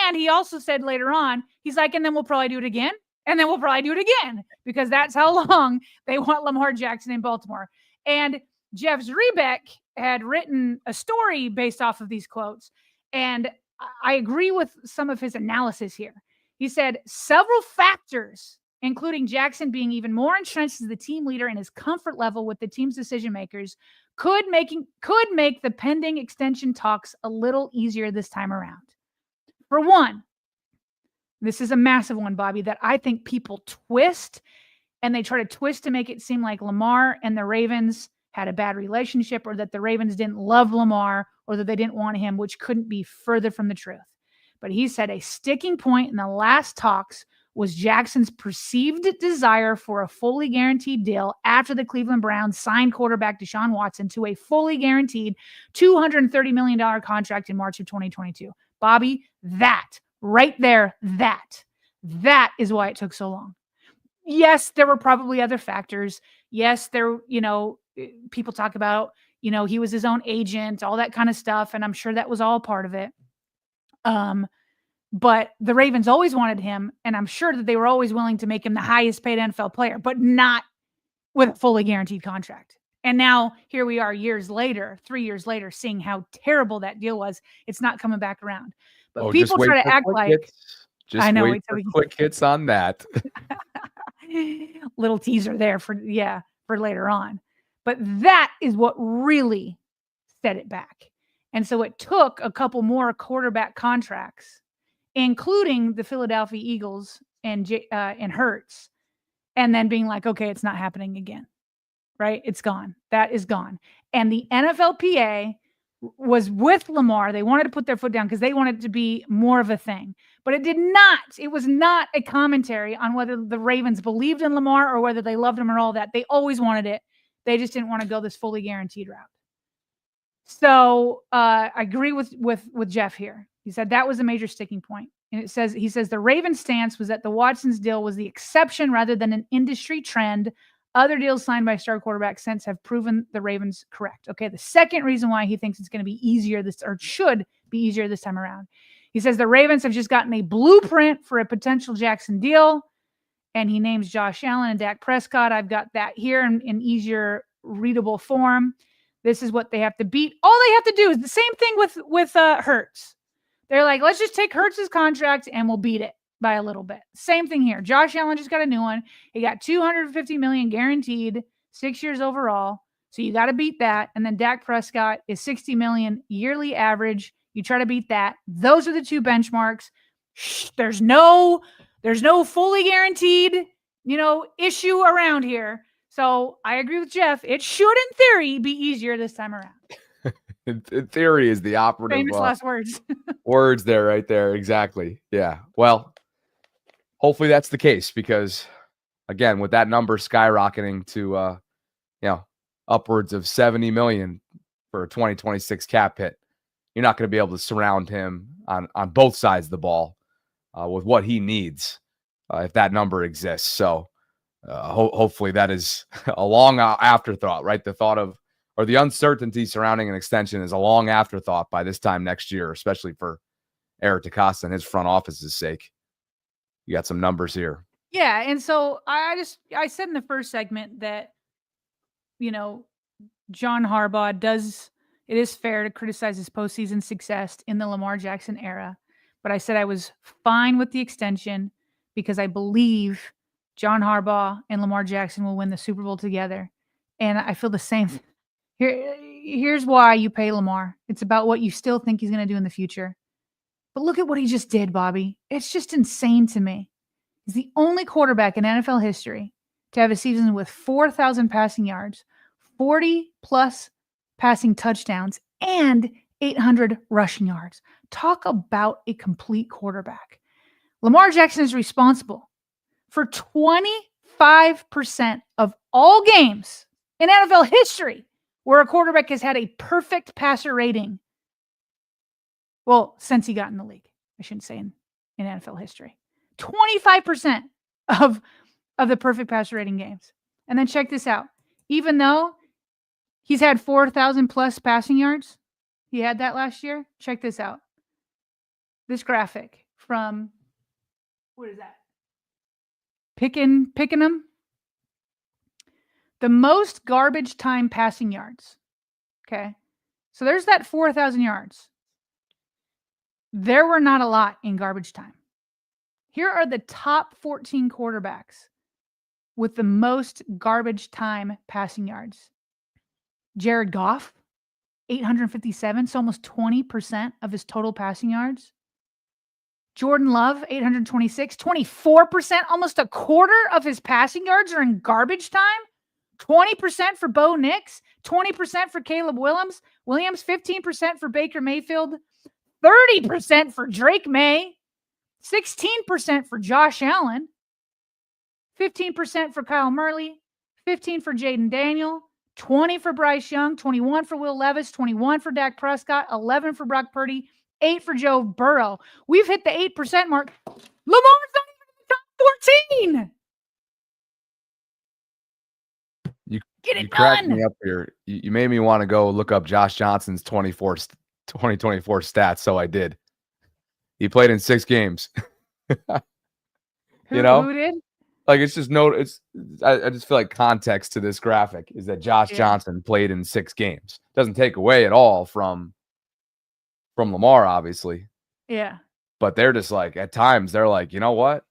And he also said later on, he's like, and then we'll probably do it again. And then we'll probably do it again, because that's how long they want Lamar Jackson in Baltimore. And Jeff Zrebeck had written a story based off of these quotes. And I agree with some of his analysis here. He said several factors, including Jackson being even more entrenched as the team leader and his comfort level with the team's decision makers, could make the pending extension talks a little easier this time around. For one, this is a massive one, Bobby, that I think people twist, and they try to twist to make it seem like Lamar and the Ravens had a bad relationship or that the Ravens didn't love Lamar or that they didn't want him, which couldn't be further from the truth. But he said a sticking point in the last talks was Jackson's perceived desire for a fully guaranteed deal after the Cleveland Browns signed quarterback Deshaun Watson to a fully guaranteed $230 million contract in March of 2022. Bobby, that right there, that is why it took so long. Yes, there were probably other factors. Yes, people talk about, he was his own agent, all that kind of stuff. And I'm sure that was all part of it. But the Ravens always wanted him, and I'm sure that they were always willing to make him the highest paid NFL player, but not with a fully guaranteed contract. And now here we are 3 years later, seeing how terrible that deal was. It's not coming back around. But people try to act like I know. Wait for quick hits on that. Little teaser there for later on. But that is what really set it back. And so it took a couple more quarterback contracts, including the Philadelphia Eagles and Hurts, and then being like, okay, it's not happening again, right? It's gone. That is gone. And the NFLPA was with Lamar. They wanted to put their foot down because they wanted it to be more of a thing. But it did not. It was not a commentary on whether the Ravens believed in Lamar or whether they loved him or all that. They always wanted it. They just didn't want to go this fully guaranteed route. So I agree with Jeff here. He said that was a major sticking point. And he says the Ravens' stance was that the Watson's deal was the exception rather than an industry trend. Other deals signed by star quarterbacks since have proven the Ravens correct. Okay, the second reason why he thinks it's going to be easier should be easier this time around. He says the Ravens have just gotten a blueprint for a potential Jackson deal, and he names Josh Allen and Dak Prescott. I've got that here in easier readable form. This is what they have to beat. All they have to do is the same thing with Hurts. They're like, let's just take Hurts' contract and we'll beat it by a little bit. Same thing here. Josh Allen just got a new one. He got $250 million guaranteed, 6 years overall. So you got to beat that. And then Dak Prescott is $60 million yearly average. You try to beat that. Those are the two benchmarks. There's no fully guaranteed, issue around here. So I agree with Jeff. It should, in theory, be easier this time around. In theory is the operative. Famous last words. Words there, right there. Exactly. Yeah. Well, hopefully that's the case because, again, with that number skyrocketing to, upwards of $70 million for a 2026 cap hit, you're not going to be able to surround him on both sides of the ball with what he needs if that number exists. So hopefully that is a long afterthought, right? The thought of, or the uncertainty surrounding an extension is a long afterthought by this time next year, especially for Eric DeCosta and his front office's sake. You got some numbers here. Yeah. And so I said in the first segment that, John Harbaugh it is fair to criticize his postseason success in the Lamar Jackson era. But I said I was fine with the extension because I believe John Harbaugh and Lamar Jackson will win the Super Bowl together. And I feel the same. Here's why you pay Lamar. It's about what you still think he's going to do in the future. But look at what he just did, Bobby. It's just insane to me. He's the only quarterback in NFL history to have a season with 4,000 passing yards, 40-plus passing touchdowns, and 800 rushing yards. Talk about a complete quarterback. Lamar Jackson is responsible for 25% of all games in NFL history where a quarterback has had a perfect passer rating. Well, since he got in the league, I shouldn't say in NFL history. 25% of the perfect passer rating games. And then check this out. Even though he's had 4,000 plus passing yards, he had that last year. Check this out. This graphic from, what is that? Pickenham. The most garbage time passing yards. Okay. So there's that 4,000 yards. There were not a lot in garbage time. Here are the top 14 quarterbacks with the most garbage time passing yards. Jared Goff, 857, so almost 20% of his total passing yards. Jordan Love, 826, 24%, almost a quarter of his passing yards are in garbage time. 20% for Bo Nix, 20% for Caleb Williams, 15% for Baker Mayfield, 30% for Drake May, 16% for Josh Allen, 15% for Kyle Murray, 15 for Jaden Daniel, 20 for Bryce Young, 21 for Will Levis, 21 for Dak Prescott, 11 for Brock Purdy, 8 for Joe Burrow. We've hit the 8% mark. Lamar's not even in the top 14. You cracked me up here. You made me want to go look up Josh Johnson's 2024 stats, so I did. He played in 6 games. Who did? Like, it's just I just feel like context to this graphic is that Josh Johnson played in 6 games. Doesn't take away at all from Lamar, obviously. Yeah. But they're just like, at times, they're like, you know what?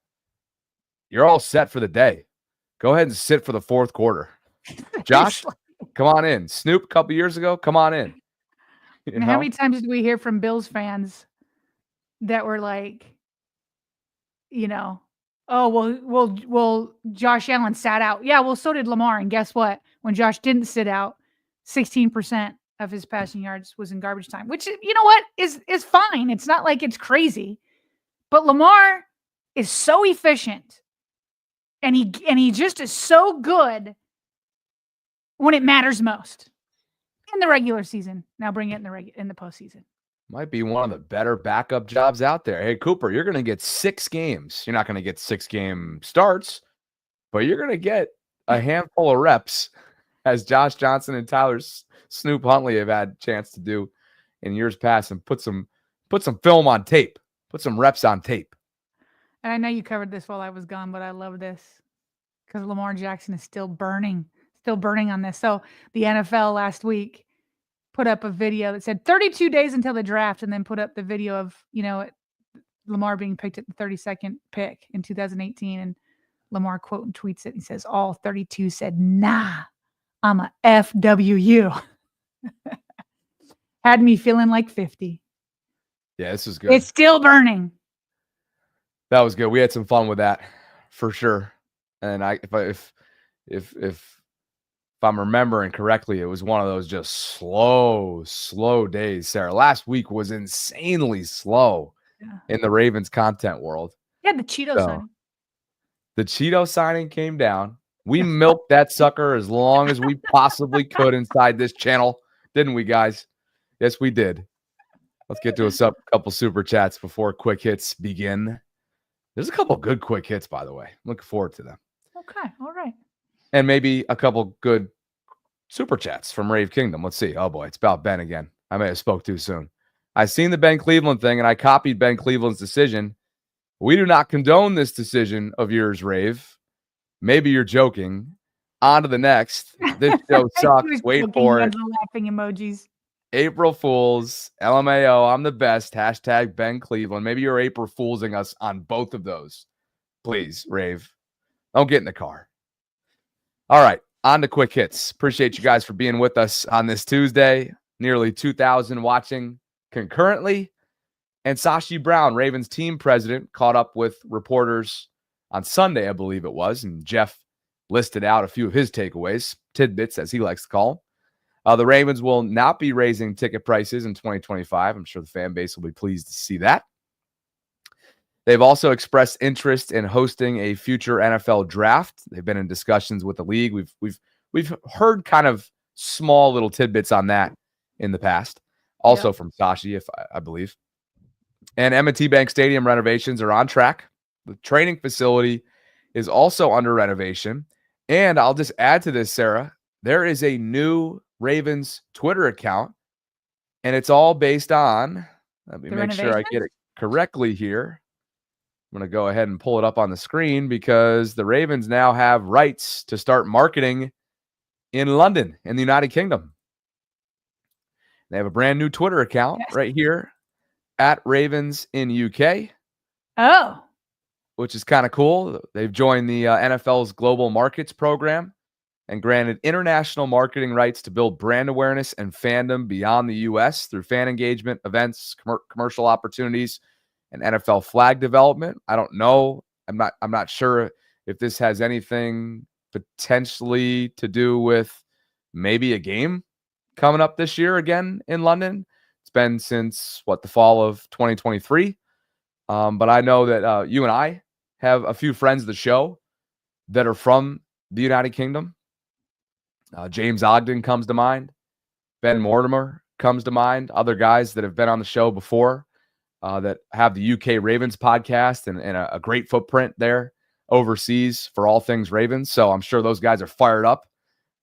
You're all set for the day. Go ahead and sit for the fourth quarter. Josh, come on in. Snoop, a couple years ago, come on in. And how many times did we hear from Bills fans that were like, oh, well, Josh Allen sat out. Yeah, well, so did Lamar. And guess what? When Josh didn't sit out, 16% of his passing yards was in garbage time, which, you know what, is fine. It's not like it's crazy. But Lamar is so efficient, and he just is so good when it matters most in the regular season. Now bring it in the postseason. Might be one of the better backup jobs out there. Hey, Cooper, you're going to get 6 games. You're not going to get 6-game starts, but you're going to get a handful of reps, as Josh Johnson and Tyler Snoop Huntley have had a chance to do in years past, and put some film on tape, put some reps on tape. And I know you covered this while I was gone, but I love this because Lamar Jackson is still burning on this. So the NFL last week put up a video that said 32 days until the draft, and then put up the video of, Lamar being picked at the 32nd pick in 2018. And Lamar quote and tweets it. He says, all 32 said, nah, I'm a FWU. Had me feeling like 50. Yeah, this is good. It's still burning. That was good. We had some fun with that for sure. And if I'm remembering correctly, it was one of those just slow days, Sarah. Last week was insanely slow in the Ravens content world. Yeah, the Cheeto signing. The Cheeto signing came down. We milked that sucker as long as we possibly could inside this channel, didn't we, guys? Yes, we did. Let's get to a couple super chats before quick hits begin. There's a couple good quick hits, by the way. I'm looking forward to them. Okay, all right. And maybe a couple good super chats from Rave Kingdom. Let's see. Oh, boy, it's about Ben again. I may have spoke too soon. I seen the Ben Cleveland thing, and I copied Ben Cleveland's decision. We do not condone this decision of yours, Rave. Maybe you're joking. On to the next. This show sucks. Wait for it. Laughing emojis. April Fools. LMAO. I'm the best. Hashtag Ben Cleveland. Maybe you're April Foolsing us on both of those. Please, Rave. Don't get in the car. All right. On to quick hits. Appreciate you guys for being with us on this Tuesday. Nearly 2,000 watching concurrently. And Sashi Brown, Ravens team president, caught up with reporters on Sunday, I believe it was. And Jeff listed out a few of his takeaways, tidbits, as he likes to call them. The Ravens will not be raising ticket prices in 2025. I'm sure the fan base will be pleased to see that. They've also expressed interest in hosting a future NFL draft. They've been in discussions with the league. We've heard kind of small little tidbits on that in the past, also from Sashi, if I believe. And M&T Bank Stadium renovations are on track. The training facility is also under renovation. And I'll just add to this, Sarah, there is a new Ravens Twitter account, and it's all based on, let me make sure I get it correctly here. I'm going to go ahead and pull it up on the screen because the Ravens now have rights to start marketing in London, in the United Kingdom. They have a brand new Twitter account right here at Ravens in UK. Oh. Which is kind of cool. They've joined the NFL's Global Markets program and granted international marketing rights to build brand awareness and fandom beyond the U.S. through fan engagement, events, commercial opportunities, and NFL flag development. I don't know. I'm not sure if this has anything potentially to do with maybe a game coming up this year again in London. It's been since the fall of 2023. But I know that you and I have a few friends of the show that are from the United Kingdom. James Ogden comes to mind. Ben Mortimer comes to mind. Other guys that have been on the show before that have the UK Ravens podcast and a great footprint there overseas for all things Ravens. So I'm sure those guys are fired up.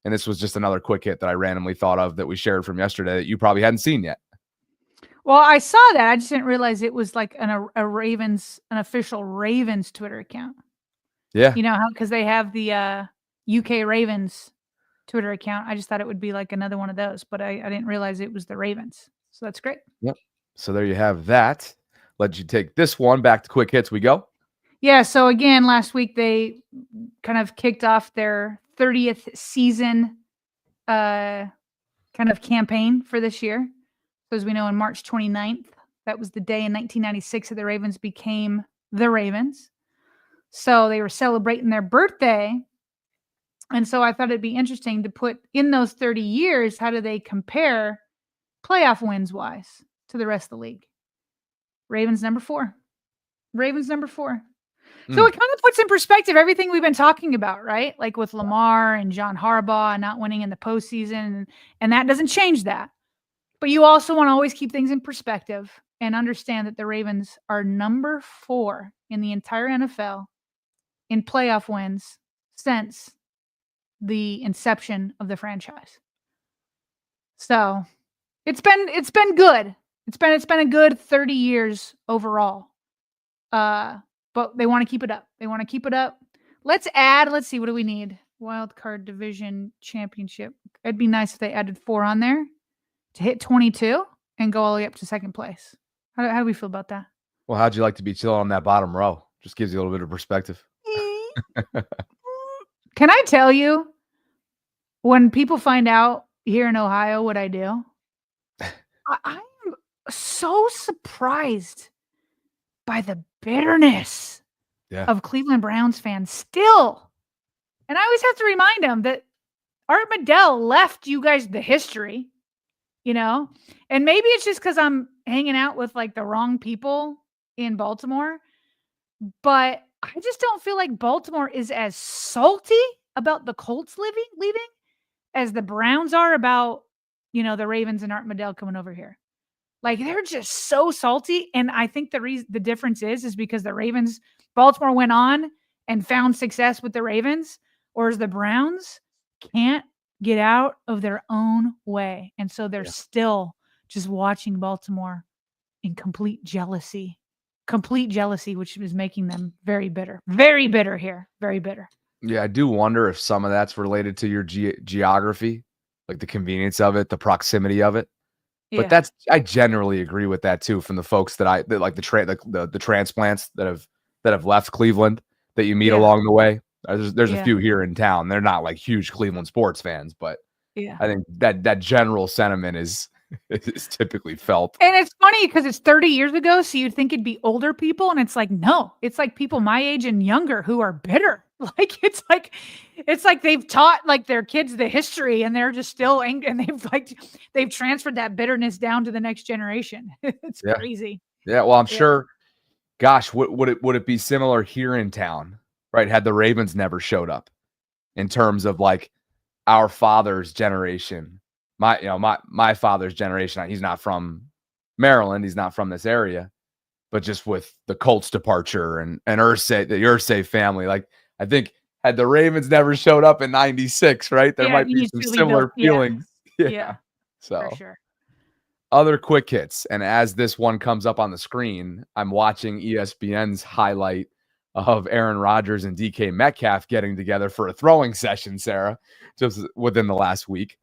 And this was just another quick hit that I randomly thought of that we shared from yesterday that you probably hadn't seen yet. Well, I saw that. I just didn't realize it was like an official Ravens Twitter account. Yeah. You know how, because they have the UK Ravens Twitter account. I just thought it would be like another one of those, but I didn't realize it was the Ravens. So that's great. Yep. So there you have that. Let you take this one back to quick hits. We go. Yeah. So again, last week they kind of kicked off their 30th season kind of campaign for this year. So as we know, on March 29th, that was the day in 1996 that the Ravens became the Ravens. So they were celebrating their birthday. And so I thought it'd be interesting to put in those 30 years, how do they compare playoff wins wise to the rest of the league? Ravens number 4. Ravens number 4. So it kind of puts in perspective everything we've been talking about, right? Like with Lamar and John Harbaugh not winning in the postseason. And that doesn't change that. But you also want to always keep things in perspective and understand that the Ravens are number 4 in the entire NFL in playoff wins since the inception of the franchise. So it's been good. It's been a good 30 years overall. But they want to keep it up. They want to keep it up. Let's see, what do we need? Wild card division championship. It'd be nice if they added 4 on there to hit 22 and go all the way up to second place. How do we feel about that? Well, how'd you like to be chilling on that bottom row? Just gives you a little bit of perspective. Can I tell you, when people find out here in Ohio what I do, I'm so surprised by the bitterness of Cleveland Browns fans still. And I always have to remind them that Art Medell left you guys the history, you know? And maybe it's just because I'm hanging out with like the wrong people in Baltimore, but I just don't feel like Baltimore is as salty about the Colts leaving as the Browns are about, you know, the Ravens and Art Medell coming over here. Like they're just so salty. And I think the difference is because Baltimore went on and found success with the Ravens, or the Browns can't get out of their own way. And so they're still just watching Baltimore in complete jealousy, which is making them very bitter here. Very bitter. Yeah. I do wonder if some of that's related to your geography, like the convenience of it, the proximity of it. But I generally agree with that too, from the folks that like the transplants that have left Cleveland that you meet along the way. There's a few here in town. They're not like huge Cleveland sports fans, but I think that general sentiment is typically felt. And it's funny because it's 30 years ago, so you'd think it'd be older people, and it's like, no, it's like people my age and younger who are bitter. Like it's like they've taught like their kids the history, and they're just still angry, and they've transferred that bitterness down to the next generation. It's crazy. Yeah, well, I'm sure. Gosh, would it be similar here in town, right? Had the Ravens never showed up, in terms of like our father's generation, my father's generation. He's not from Maryland. He's not from this area, but just with the Colts departure and the Irsay family, like. I think had the Ravens never showed up in 96, right? There might be some similar feelings. Yeah. So for sure. Other quick hits. And as this one comes up on the screen, I'm watching ESPN's highlight of Aaron Rodgers and DK Metcalf getting together for a throwing session, Sarah, just within the last week.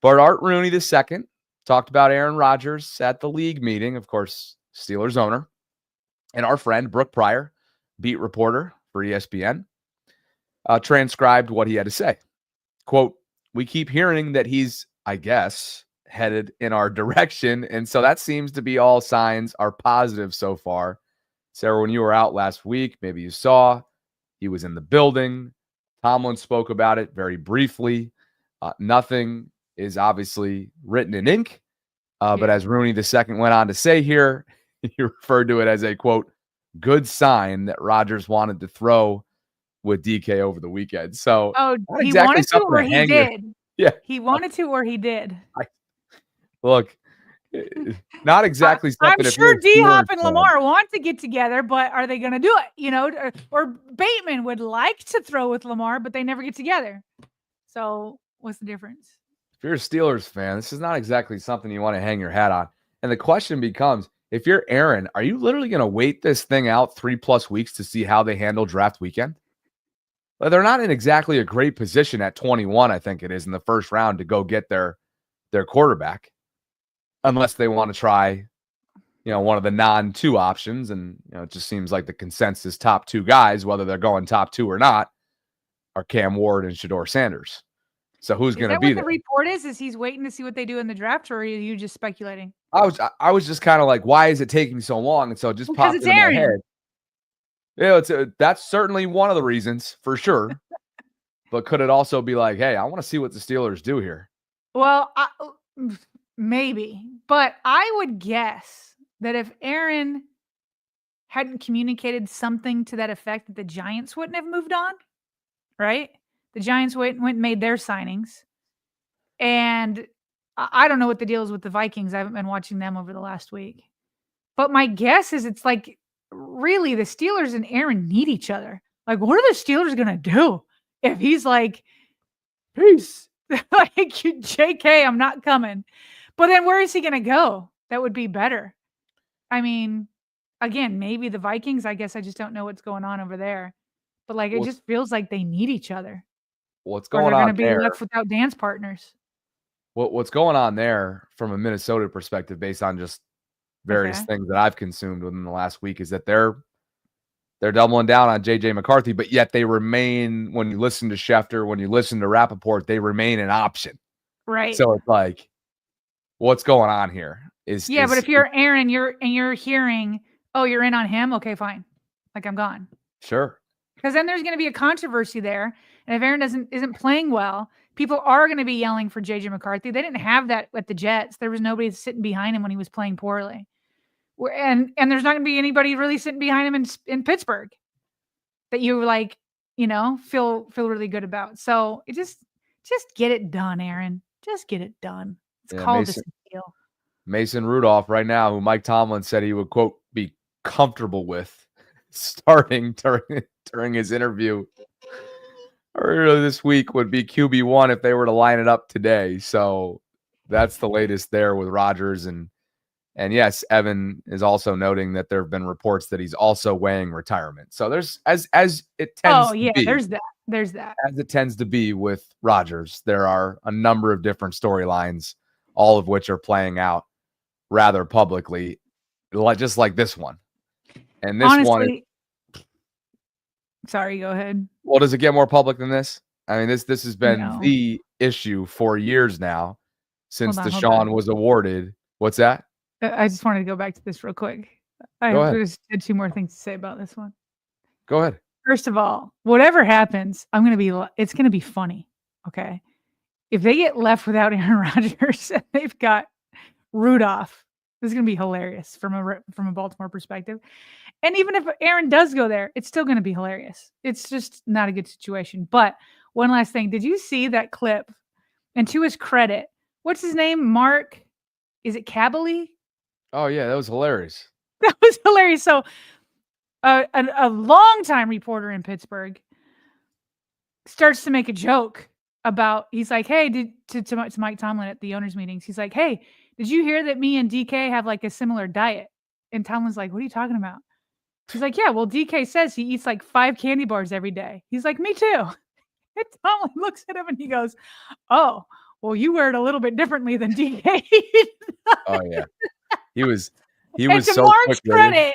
But Art Rooney II talked about Aaron Rodgers at the league meeting, of course, Steelers owner, and our friend Brooke Pryor, beat reporter for ESPN, transcribed what he had to say. Quote, "We keep hearing that he's, I guess, headed in our direction. And so that seems to be all signs are positive so far. Sarah, when you were out last week, maybe you saw he was in the building. Tomlin spoke about it very briefly. Nothing is obviously written in ink. But as Rooney II went on to say here, he referred to it as a, quote, good sign that Rodgers wanted to throw with DK over the weekend. So not he exactly wanted to something or to he hang did? Yeah. He wanted to or he did? Look, not exactly I'm something if sure you're a D-Hop Steelers and fan. Lamar want to get together, but are they going to do it? You know, or Bateman would like to throw with Lamar, but they never get together. So what's the difference? If you're a Steelers fan, this is not exactly something you want to hang your hat on. And the question becomes, if you're Aaron, are you literally going to wait this thing out 3+ weeks to see how they handle draft weekend? Well, they're not in exactly a great position at 21, I think it is, in the first round to go get their quarterback, unless they want to try, one of the non-2 options. And, it just seems like the consensus top 2 guys, whether they're going top 2 or not, are Cam Ward and Shedeur Sanders. So who's going to be there? The report is he's waiting to see what they do in the draft, or are you just speculating? I was just kind of like, why is it taking so long? And so it just popped into my head. Yeah, that's certainly one of the reasons for sure. But could it also be like, hey, I want to see what the Steelers do here? Well, maybe. But I would guess that if Aaron hadn't communicated something to that effect, that the Giants wouldn't have moved on, right? The Giants went and made their signings. And I don't know what the deal is with the Vikings. I haven't been watching them over the last week. But my guess is it's like, really, the Steelers and Aaron need each other. Like, what are the Steelers going to do if he's like, peace? Like, JK, I'm not coming. But then where is he going to go? That would be better. I mean, again, maybe the Vikings. I guess I just don't know what's going on over there. But like, it just feels like they need each other. What's going on there? They're going to be left without dance partners. What's going on there from a Minnesota perspective, based on just various things that I've consumed within the last week, is that they're doubling down on JJ McCarthy, but yet they remain, when you listen to Schefter, when you listen to Rappaport, they remain an option. Right. So it's like, what's going on here? But if you're Aaron, you're hearing, oh, you're in on him? Okay, fine. Like, I'm gone. Sure. Because then there's going to be a controversy there. And if Aaron isn't playing well, people are going to be yelling for JJ McCarthy. They didn't have that at the Jets. There was nobody sitting behind him when he was playing poorly. And there's not going to be anybody really sitting behind him in Pittsburgh that you feel really good about. So it just get it done, Aaron. Just get it done. It's called this deal. Mason Rudolph right now, who Mike Tomlin said he would, quote, be comfortable with starting during his interview earlier this week, would be QB1 if they were to line it up today. So that's the latest there with Rodgers. And yes, Evan is also noting that there have been reports that he's also weighing retirement. So there's, as it tends to be. There's that. As it tends to be with Rodgers, there are a number of different storylines, all of which are playing out rather publicly, just like this one. And this one. Sorry, go ahead. Well, does it get more public than this? I mean, this has been the issue for years now, since Deshaun was awarded. What's that? I just wanted to go back to this real quick. I just had 2 more things to say about this one. Go ahead. First of all, whatever happens, it's going to be funny. Okay. If they get left without Aaron Rodgers and they've got Rudolph, this is going to be hilarious from a Baltimore perspective. And even if Aaron does go there, it's still going to be hilarious. It's just not a good situation. But one last thing. Did you see that clip? And to his credit, what's his name? Mark, is it Kabbali? Oh, yeah, that was hilarious. That was hilarious. So a longtime reporter in Pittsburgh starts to make a joke about, he's like, hey, to Mike Tomlin at the owners' meetings, he's like, hey, did you hear that me and DK have like a similar diet? And Tomlin's like, what are you talking about? He's like, yeah, well, DK says he eats like 5 candy bars every day. He's like, me too. And Tomlin looks at him and he goes, oh, well, you wear it a little bit differently than DK. Oh, yeah. He was and to so Mark's quick. Credit,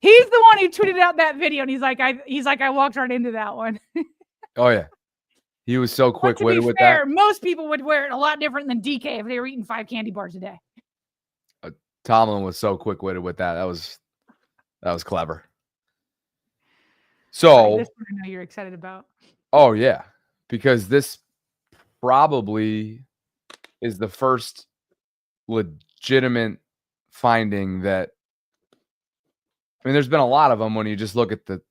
he's the one who tweeted out that video, and he's like, I walked right into that one. Oh, yeah. He was so quick-witted with that. Most people would wear it a lot different than DK if they were eating 5 candy bars a day. Tomlin was so quick-witted with that. That was clever. So this one I know you're excited about. Oh, yeah, because this probably is the first legitimate finding that I mean, there's been a lot of them when you just look at the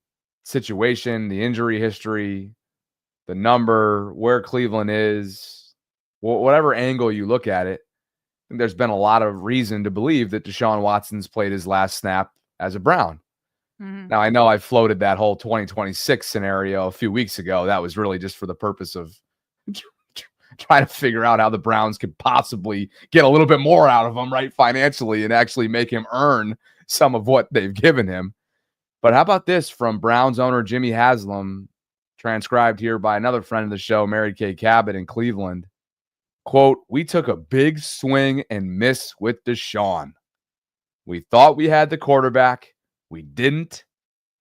situation, the injury history, the number, where Cleveland is, whatever angle you look at it. I think there's been a lot of reason to believe that Deshaun Watson's played his last snap as a Brown. Now, I know I floated that whole 2026 scenario a few weeks ago. That was really just for the purpose of trying to figure out how the Browns could possibly get a little bit more out of him, right, financially, and actually make him earn some of what they've given him. But how about this from Browns owner Jimmy Haslam, transcribed here by another friend of the show, Mary Kay Cabot in Cleveland. Quote, "We took a big swing and miss with Deshaun. We thought we had the quarterback. We didn't,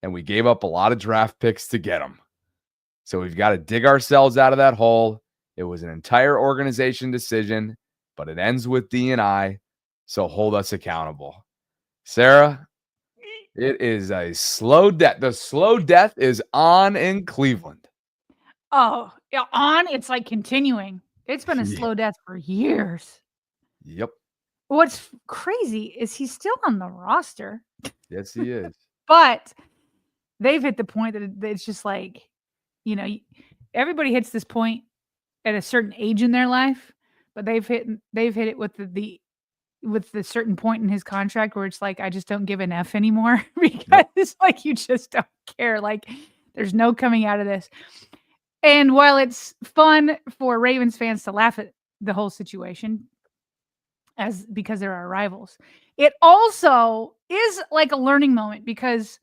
and we gave up a lot of draft picks to get him. So we've got to dig ourselves out of that hole. It was an entire organization decision, but it ends with D&I, so hold us accountable." Sarah, it is a slow death. The slow death is on in Cleveland. Oh, yeah, it's like continuing. It's been a Yeah. slow death for years. Yep. What's crazy is he's still on the roster, Yes, he is. but they've hit the point that it's just like, everybody hits this point at a certain age in their life, but they've hit it with the certain point in his contract where it's like, I just don't give an F anymore because it's like, you just don't care. Like, there's no coming out of this. And while it's fun for Ravens fans to laugh at the whole situation because they're our rivals, it also is like a learning moment because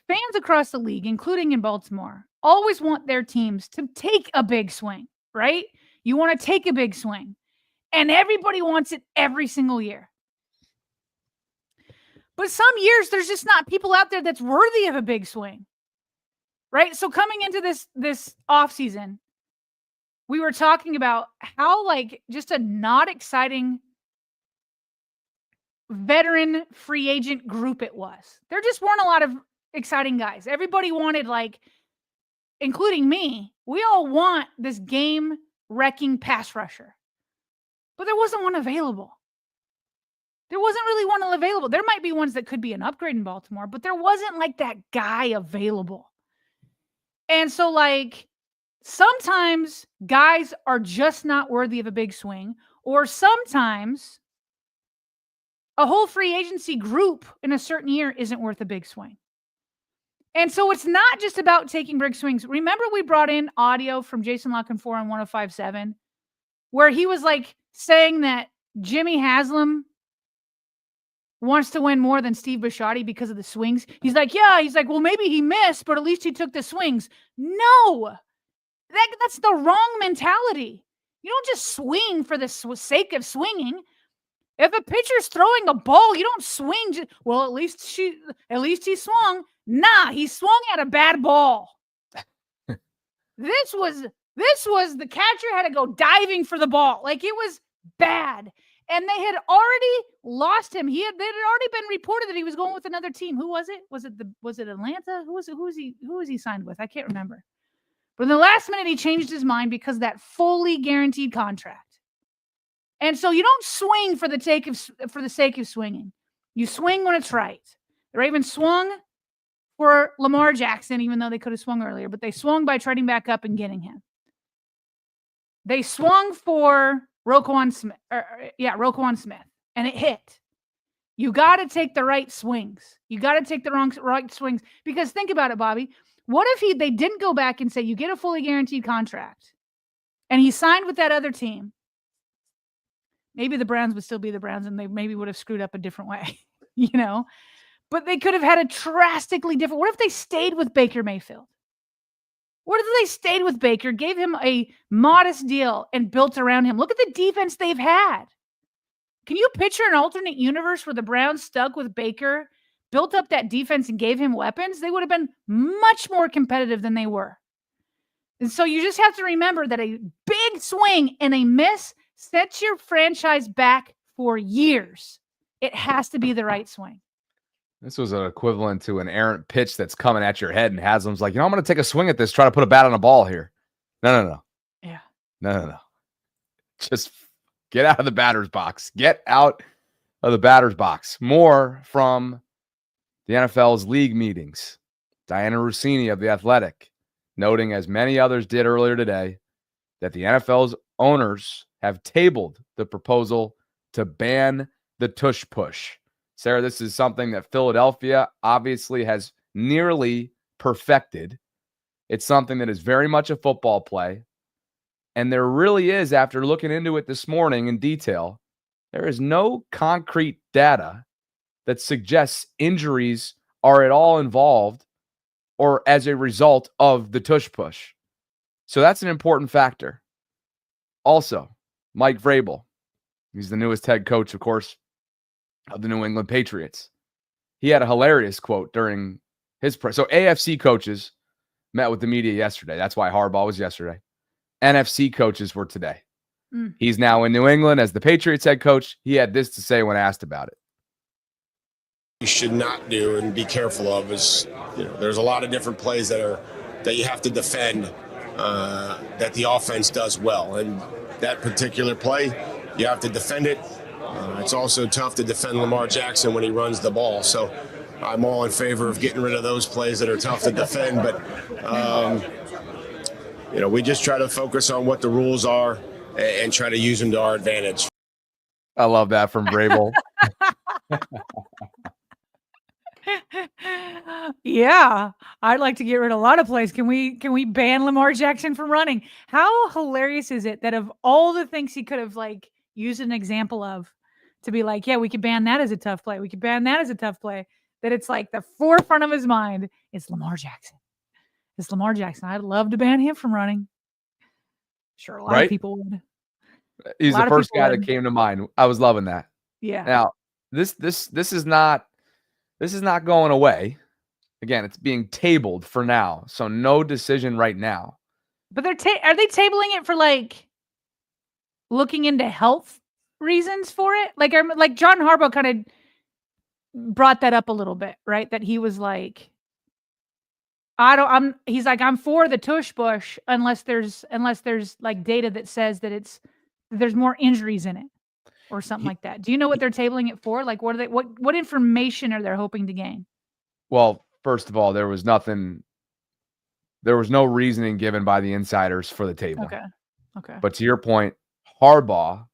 fans across the league, including in Baltimore, always want their teams to take a big swing, right? You want to take a big swing. And everybody wants it every single year. But some years, there's just not people out there that's worthy of a big swing. Right? So coming into this offseason, we were talking about how just a not exciting veteran free agent group it was. There just weren't a lot of exciting guys. Everybody wanted, including me, we all want this game-wrecking pass rusher. But there wasn't one available. There wasn't really one available. There might be ones that could be an upgrade in Baltimore, but there wasn't that guy available. And so sometimes guys are just not worthy of a big swing, or sometimes a whole free agency group in a certain year isn't worth a big swing. And so it's not just about taking big swings. Remember we brought in audio from Jason Lockenfor on 105.7 where he was saying that Jimmy Haslam wants to win more than Steve Bisciotti because of the swings. He's like, well, maybe he missed, but at least he took the swings. No, that's the wrong mentality. You don't just swing for the sake of swinging. If a pitcher's throwing a ball, you don't swing. At least he swung. Nah, he swung at a bad ball. This was the catcher had to go diving for the ball. It was bad. And they had already lost him. They had already been reported that he was going with another team. Who was it? Was it Atlanta? Who was he signed with? I can't remember. But in the last minute, he changed his mind because of that fully guaranteed contract. And so you don't swing for the sake of swinging. You swing when it's right. The Ravens swung for Lamar Jackson, even though they could have swung earlier, but they swung by trading back up and getting him. They swung for Roquan Smith, and it hit. You got to take the right swings. You got to take the right swings because think about it, Bobby. What if they didn't go back and say you get a fully guaranteed contract, and he signed with that other team? Maybe the Browns would still be the Browns, and they maybe would have screwed up a different way, But they could have had a drastically different. What if they stayed with Baker Mayfield? What if they stayed with Baker, gave him a modest deal, and built around him? Look at the defense they've had. Can you picture an alternate universe where the Browns stuck with Baker, built up that defense, and gave him weapons? They would have been much more competitive than they were. And so you just have to remember that a big swing and a miss sets your franchise back for years. It has to be the right swing. This was an equivalent to an errant pitch that's coming at your head, and Haslam's like, I'm going to take a swing at this, try to put a bat on a ball here. No. Yeah. No. Just get out of the batter's box. Get out of the batter's box. More from the NFL's league meetings. Diana Rossini of The Athletic, noting, as many others did earlier today, that the NFL's owners have tabled the proposal to ban the tush push. Sarah, this is something that Philadelphia obviously has nearly perfected. It's something that is very much a football play. And there really is, after looking into it this morning in detail, there is no concrete data that suggests injuries are at all involved or as a result of the tush push. So that's an important factor. Also, Mike Vrabel, he's the newest head coach, of course, of the New England Patriots. He had a hilarious quote during his press. So AFC coaches met with the media yesterday. That's why Harbaugh was yesterday. NFC coaches were today. He's now in New England as the Patriots head coach. He had this to say when asked about it. You should not do and be careful of is, there's a lot of different plays that you have to defend that the offense does well. And that particular play, you have to defend it. It's also tough to defend Lamar Jackson when he runs the ball. So I'm all in favor of getting rid of those plays that are tough to defend. But, we just try to focus on what the rules are and try to use them to our advantage. I love that from Vrabel. Yeah, I'd like to get rid of a lot of plays. Can we ban Lamar Jackson from running? How hilarious is it that of all the things he could have used an example of to be like, yeah, we could ban that as a tough play. We could ban that as a tough play. That it's like the forefront of his mind is Lamar Jackson. It's Lamar Jackson. I'd love to ban him from running. Sure, a lot of people would. He's the first guy that came to mind. I was loving that. Yeah. Now, this is not going away. Again, it's being tabled for now. So no decision right now. But are they tabling it for looking into health reasons for it? Like John Harbaugh kind of brought that up a little bit, right? That he was like, I'm for the tush push unless there's data that says that there's more injuries in it or something like that. Do you know what they're tabling it for? Like, what information are they hoping to gain? Well, first of all, there was no reasoning given by the insiders for the table. Okay. But to your point, Harbaugh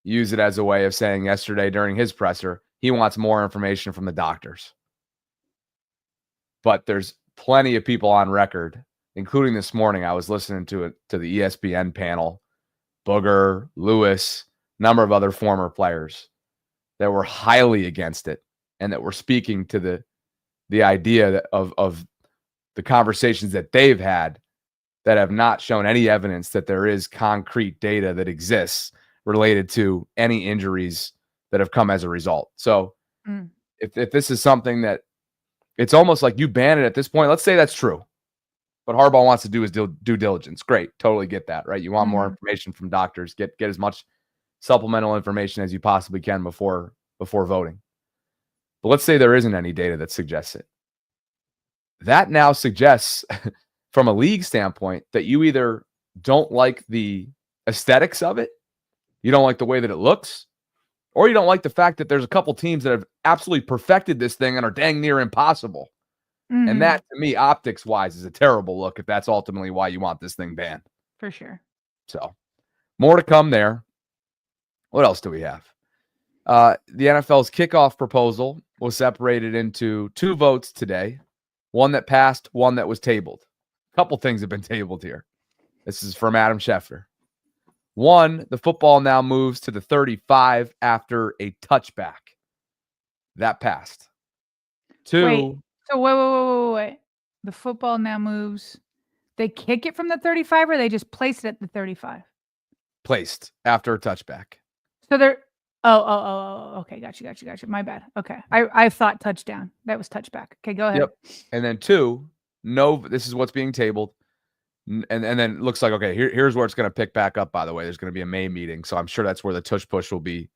used it as a way of saying yesterday during his presser, he wants more information from the doctors. But there's plenty of people on record, including this morning. I was listening to the ESPN panel, Booger, Lewis, number of other former players that were highly against it and that were speaking to the idea of the conversations that they've had that have not shown any evidence that there is concrete data that exists related to any injuries that have come as a result. So if this is something that it's almost like you ban it at this point, let's say that's true. What Harbaugh wants to do is due diligence. Great. Totally get that, right? You want more information from doctors. Get as much supplemental information as you possibly can before voting. But let's say there isn't any data that suggests it. That now suggests, from a league standpoint, that you either don't like the aesthetics of it, you don't like the way that it looks, or you don't like the fact that there's a couple teams that have absolutely perfected this thing and are dang near impossible. And that, to me, optics-wise, is a terrible look if that's ultimately why you want this thing banned. For sure. So, more to come there. What else do we have? The NFL's kickoff proposal was separated into 2 votes today. One that passed, one that was tabled. A couple things have been tabled here. This is from Adam Schefter. 1, the football now moves to the 35 after a touchback. That passed. 2. Wait. So wait. The football now moves. They kick it from the 35 or they just place it at the 35? Placed after a touchback. So they're okay. Gotcha. My bad. Okay. I thought touchdown. That was touchback. Okay, go ahead. Yep. And then 2, no, this is what's being tabled. And then it looks like, okay, here's where it's going to pick back up, by the way. There's going to be a May meeting. So I'm sure that's where the tush push will be,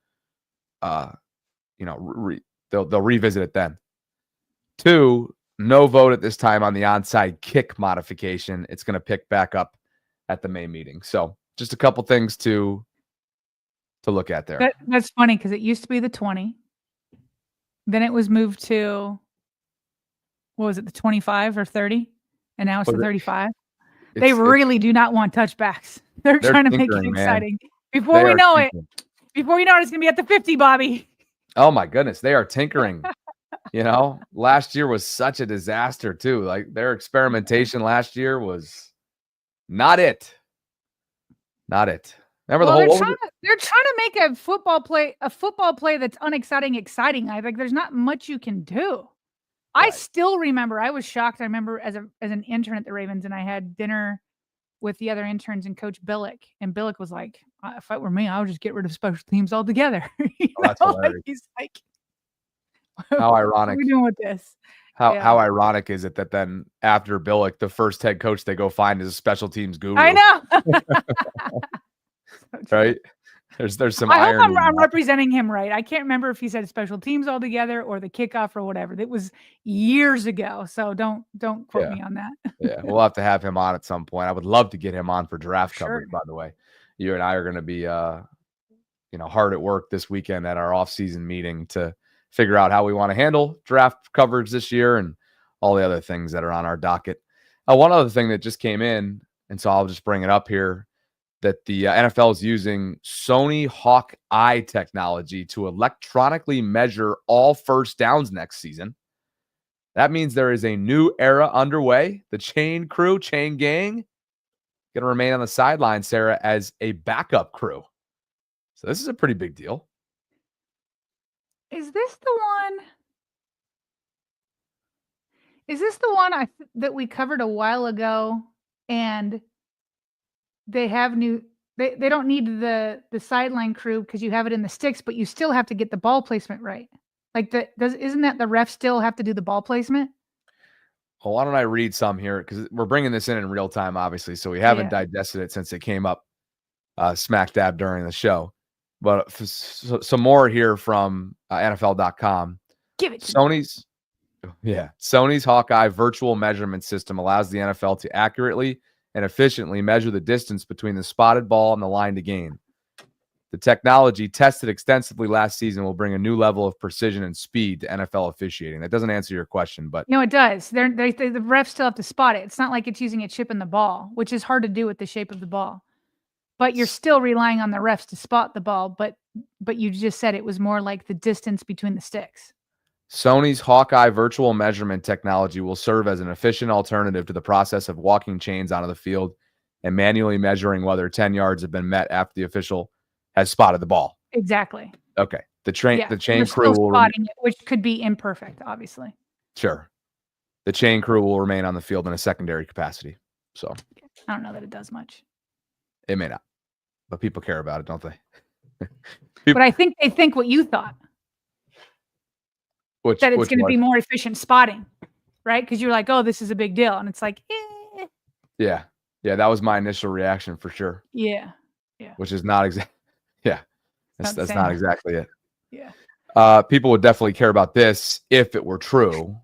they'll revisit it then. 2, no vote at this time on the onside kick modification. It's going to pick back up at the May meeting. So just a couple things to look at there. That's funny because it used to be the 20. Then it was moved to, what was it, the 25 or 30? And now it's the 35. They really do not want touchbacks. They're trying to make it exciting. Before we know it, it's going to be at the 50, Bobby. Oh my goodness, they are tinkering. Last year was such a disaster too. Like their experimentation last year was not it. Not it. Remember they're trying to make a football play that's unexciting exciting. I think there's not much you can do. Right. I still remember, I was shocked. I remember as an intern at the Ravens, and I had dinner with the other interns and Coach Billick, and Billick was like, if it were me, I would just get rid of special teams altogether. That's hilarious. He's like, how ironic. What are we doing with this? How ironic is it that then after Billick, the first head coach they go find is a special teams guru? I know. Right? There's some I irony. hope I'm representing him right. I can't remember if he said special teams altogether or the kickoff or whatever. It was years ago, so don't quote me on that. Yeah, we'll have to have him on at some point. I would love to get him on for draft coverage, by the way. You and I are going to be hard at work this weekend at our off-season meeting to figure out how we want to handle draft coverage this year and all the other things that are on our docket. One other thing that just came in, and so I'll just bring it up here, that the NFL is using Sony Hawk-Eye technology to electronically measure all first downs next season. That means there is a new era underway. The chain gang, going to remain on the sideline, Sarah, as a backup crew. So this is a pretty big deal. Is this the one that we covered a while ago? And they have they don't need the sideline crew because you have it in the sticks, but you still have to get the ball placement right. Like isn't that the refs still have to do the ball placement? Well, why don't I read some here? Because we're bringing this in real time, obviously. So we haven't digested it since it came up smack dab during the show. But some more here from NFL.com. Give it to me. Sony's Hawkeye virtual measurement system allows the NFL to accurately and efficiently measure the distance between the spotted ball and the line to gain. The technology, tested extensively last season, will bring a new level of precision and speed to NFL officiating. That doesn't answer your question, but no, it does. The refs still have to spot it. It's not like it's using a chip in the ball, which is hard to do with the shape of the ball. But you're still relying on the refs to spot the ball. But you just said it was more like the distance between the sticks. Sony's Hawkeye virtual measurement technology will serve as an efficient alternative to the process of walking chains onto the field and manually measuring whether 10 yards have been met after the official has spotted the ball. Exactly. Okay. The chain crew will spotting it, which could be imperfect, obviously. Sure. The chain crew will remain on the field in a secondary capacity. So I don't know that it does much. It may not, but people care about it, don't they? But I think they think what you thought. That it's going to be more efficient spotting, right? Because you're like, oh, this is a big deal. And it's like, eh. Yeah. That was my initial reaction for sure. Yeah. Which is not exactly, that's not exactly it. Yeah. People would definitely care about this if it were true.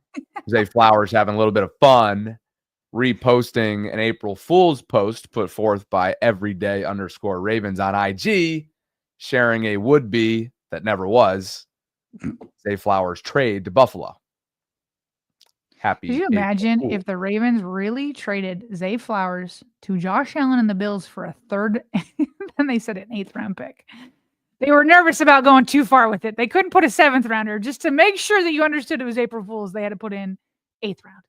Zay Flowers having a little bit of fun, reposting an April Fool's post put forth by everyday_Ravens on IG, sharing a would-be that never was Zay Flowers trade to Buffalo. Happy. Could you imagine if the Ravens really traded Zay Flowers to Josh Allen and the Bills for a third, and they said an 8th round pick? They were nervous about going too far with it. They couldn't put a 7th rounder. Just to make sure that you understood it was April Fool's, they had to put in 8th round.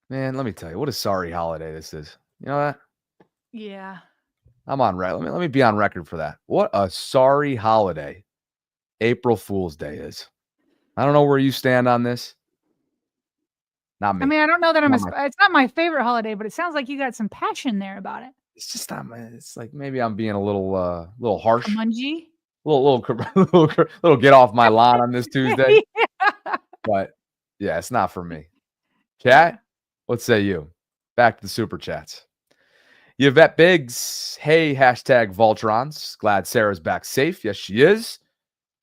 Man, let me tell you, what a sorry holiday this is. You know that? Yeah. I'm on record. Let me be on record for that. What a sorry holiday April Fool's Day is. I don't know where you stand on this. Not me. I mean, I don't know that it's not my favorite holiday, but it sounds like you got some passion there about it. It's just not it's like maybe I'm being a little harsh. Mungy? Little get off my lawn on this Tuesday. Yeah. But yeah, it's not for me. Chat, what say you? Back to the super chats. Yvette Biggs, hey, #Voltrons. Glad Sarah's back safe. Yes, she is.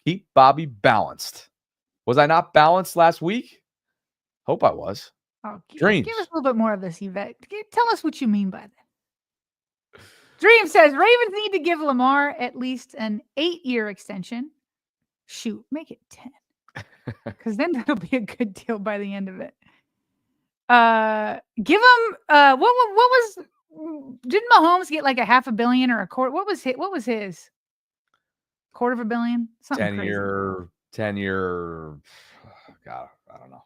Keep Bobby balanced. Was I not balanced last week? Hope I was. Oh, Dreams. give us a little bit more of this, Yvette. Tell us what you mean by that. Dream says Ravens need to give Lamar at least an 8-year extension. Shoot, make it 10. Because then that'll be a good deal by the end of it. Give him what was didn't Mahomes get like a $500 million or a quarter? What was his? $250 million? Something crazy. 10-year. God, I don't know.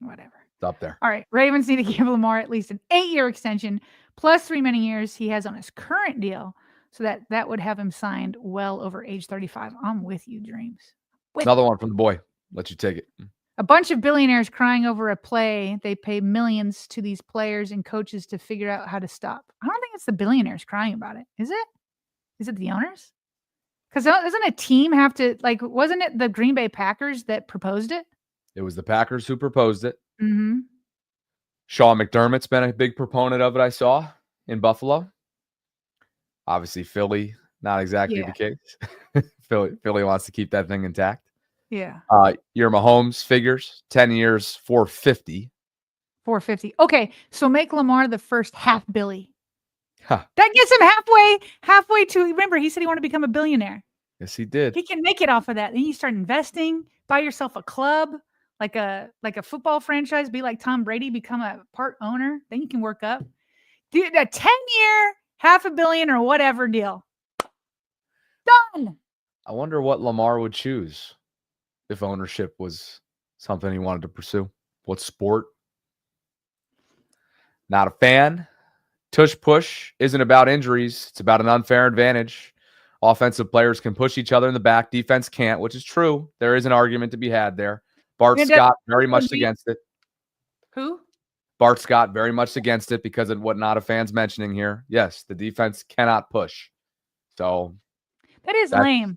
Whatever. It's up there. All right. Ravens need to give Lamar at least an 8-year extension plus 3 remaining years he has on his current deal. So that would have him signed well over age 35. I'm with you, Dreams. Another one from the boy. Let you take it. A bunch of billionaires crying over a play. They pay millions to these players and coaches to figure out how to stop. I don't think it's the billionaires crying about it. Is it? Is it the owners? Because doesn't a team have to, like, wasn't it the Green Bay Packers that proposed it? It was the Packers who proposed it. Mm-hmm. Sean McDermott's been a big proponent of it, I saw, in Buffalo. Obviously, Philly, not exactly the case. Philly wants to keep that thing intact. Yeah. Your Mahomes figures, 10 years, 450. 450. Okay, so make Lamar the first half Billy. Huh. That gets him halfway to, remember, he said he wanted to become a billionaire. Yes, he did. He can make it off of that. Then you start investing, buy yourself a club, like a football franchise, be like Tom Brady, become a part owner. Then you can work up. Dude, a 10-year, $500 million or whatever deal. Done. I wonder what Lamar would choose if ownership was something he wanted to pursue. What sport? Not a fan. Tush push isn't about injuries. It's about an unfair advantage. Offensive players can push each other in the back. Defense can't, which is true. There is an argument to be had there. Bart Scott very much against it. Who? Bart Scott very much against it because of what not a fan's mentioning here. Yes, the defense cannot push. So that is lame.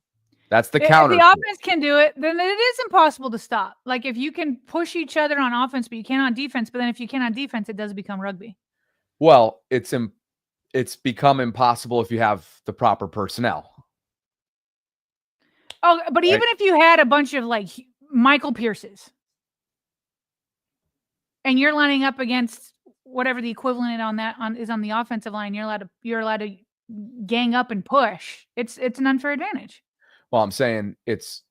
That's the counter. If the offense can do it, then it is impossible to stop. Like if you can push each other on offense, but you can't on defense. But then if you can on defense, it does become rugby. Well, it's become impossible if you have the proper personnel. Oh, but even if you had a bunch of like Michael Pierces and you're lining up against whatever the equivalent is on the offensive line, you're allowed to gang up and push. It's an unfair advantage. Well, I'm saying it's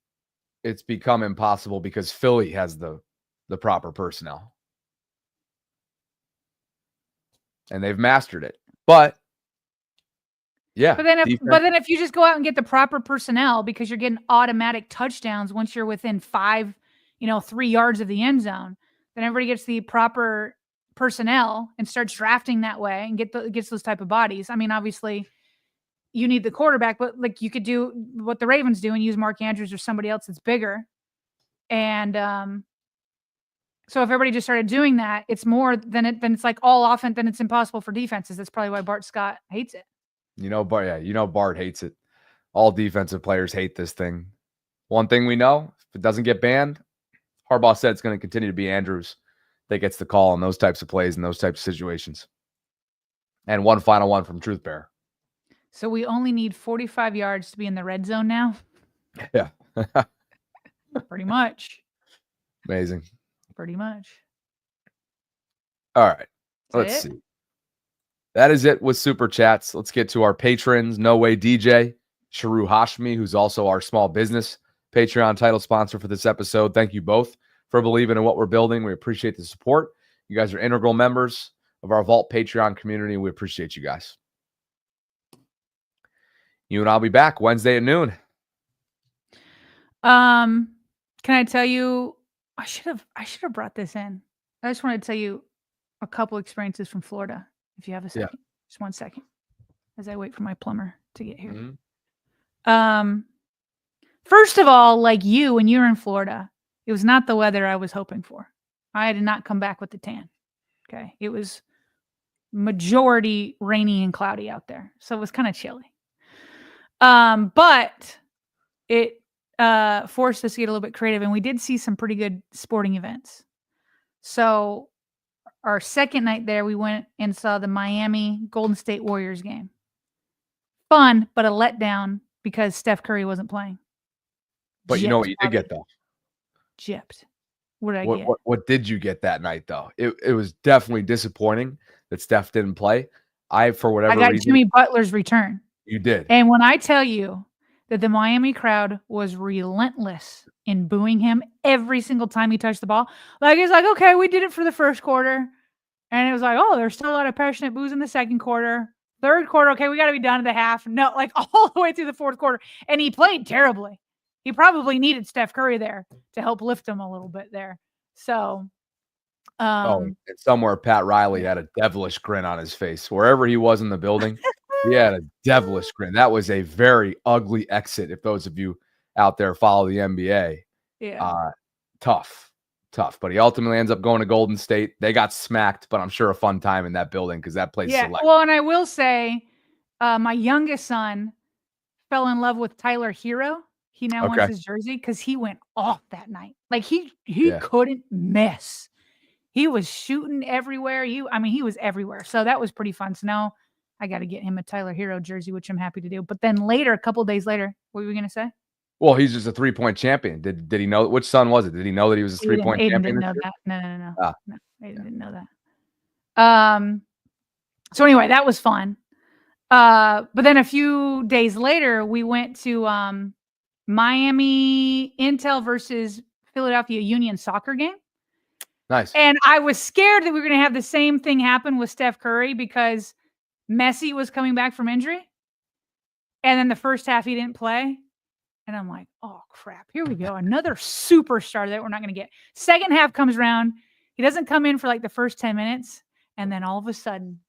become impossible because Philly has the proper personnel. And they've mastered it. But yeah. But then if you just go out and get the proper personnel because you're getting automatic touchdowns once you're within 3 yards of the end zone, then everybody gets the proper personnel and starts drafting that way and gets those type of bodies. I mean, obviously you need the quarterback, but like you could do what the Ravens do and use Mark Andrews or somebody else that's bigger. And so if everybody just started doing that, it's more than it's like all offense, then it's impossible for defenses. That's probably why Bart Scott hates it. Bart hates it. All defensive players hate this thing. One thing we know, if it doesn't get banned, Harbaugh said it's going to continue to be Andrews that gets the call on those types of plays and those types of situations. And one final one from Truth Bear. So we only need 45 yards to be in the red zone now? Yeah. Pretty much. Amazing. Pretty much. All right. Let's see. That is it with Super Chats. Let's get to our patrons. No Way DJ, Sharu Hashmi, who's also our small business Patreon title sponsor for this episode. Thank you both for believing in what we're building. We appreciate the support. You guys are integral members of our Vault Patreon community. We appreciate you guys. You and I'll be back Wednesday at noon. Can I tell you, I should have brought this in. I just want to tell you a couple experiences from Florida. If you have a second, just 1 second, as I wait for my plumber to get here. Mm-hmm. First of all, like you, when you were in Florida, it was not the weather I was hoping for. I did not come back with the tan. Okay. It was majority rainy and cloudy out there. So it was kind of chilly. But it forced us to get a little bit creative, and we did see some pretty good sporting events. So our second night there, we went and saw the Miami Golden State Warriors game. Fun, but a letdown because Steph Curry wasn't playing. But you know what you did get, though? Gypped. What did I get? What did you get that night, though? It was definitely disappointing that Steph didn't play. For whatever I got reason, Jimmy Butler's return. you did. And when I tell you that the Miami crowd was relentless in booing him every single time he touched the ball, like he's like, okay, we did it for the first quarter. And it was like, oh, there's still a lot of passionate boos in the second quarter. Third quarter, okay, we got to be done at the half. No, like all the way through the fourth quarter. And he played terribly. He probably needed Steph Curry there to help lift him a little bit there. So, And somewhere Pat Riley had a devilish grin on his face. Wherever he was in the building, he had a devilish grin. That was a very ugly exit. If those of you out there follow the NBA, tough. But he ultimately ends up going to Golden State. They got smacked, but I'm sure a fun time in that building because that place is electric. Well, and I will say, my youngest son fell in love with Tyler Hero. He now wants his jersey because he went off that night. Like he couldn't miss. He was shooting everywhere. He was everywhere. So that was pretty fun. So now I got to get him a Tyler Hero jersey, which I'm happy to do. But then later, a couple days later, what were we going to say? Well, he's just a 3-point champion. Did he know? Which son was it? Did he know that he was a 3-point champion? Didn't know that. No. No, Aiden didn't know that. So anyway, that was fun. But then a few days later, we went to Miami Intel versus Philadelphia Union soccer game. Nice. And I was scared that we were going to have the same thing happen with Steph Curry because Messi was coming back from injury. And then the first half, he didn't play. And I'm like, oh, crap. Here we go. Another superstar that we're not going to get. Second half comes around. He doesn't come in for like the first 10 minutes. And then all of a sudden,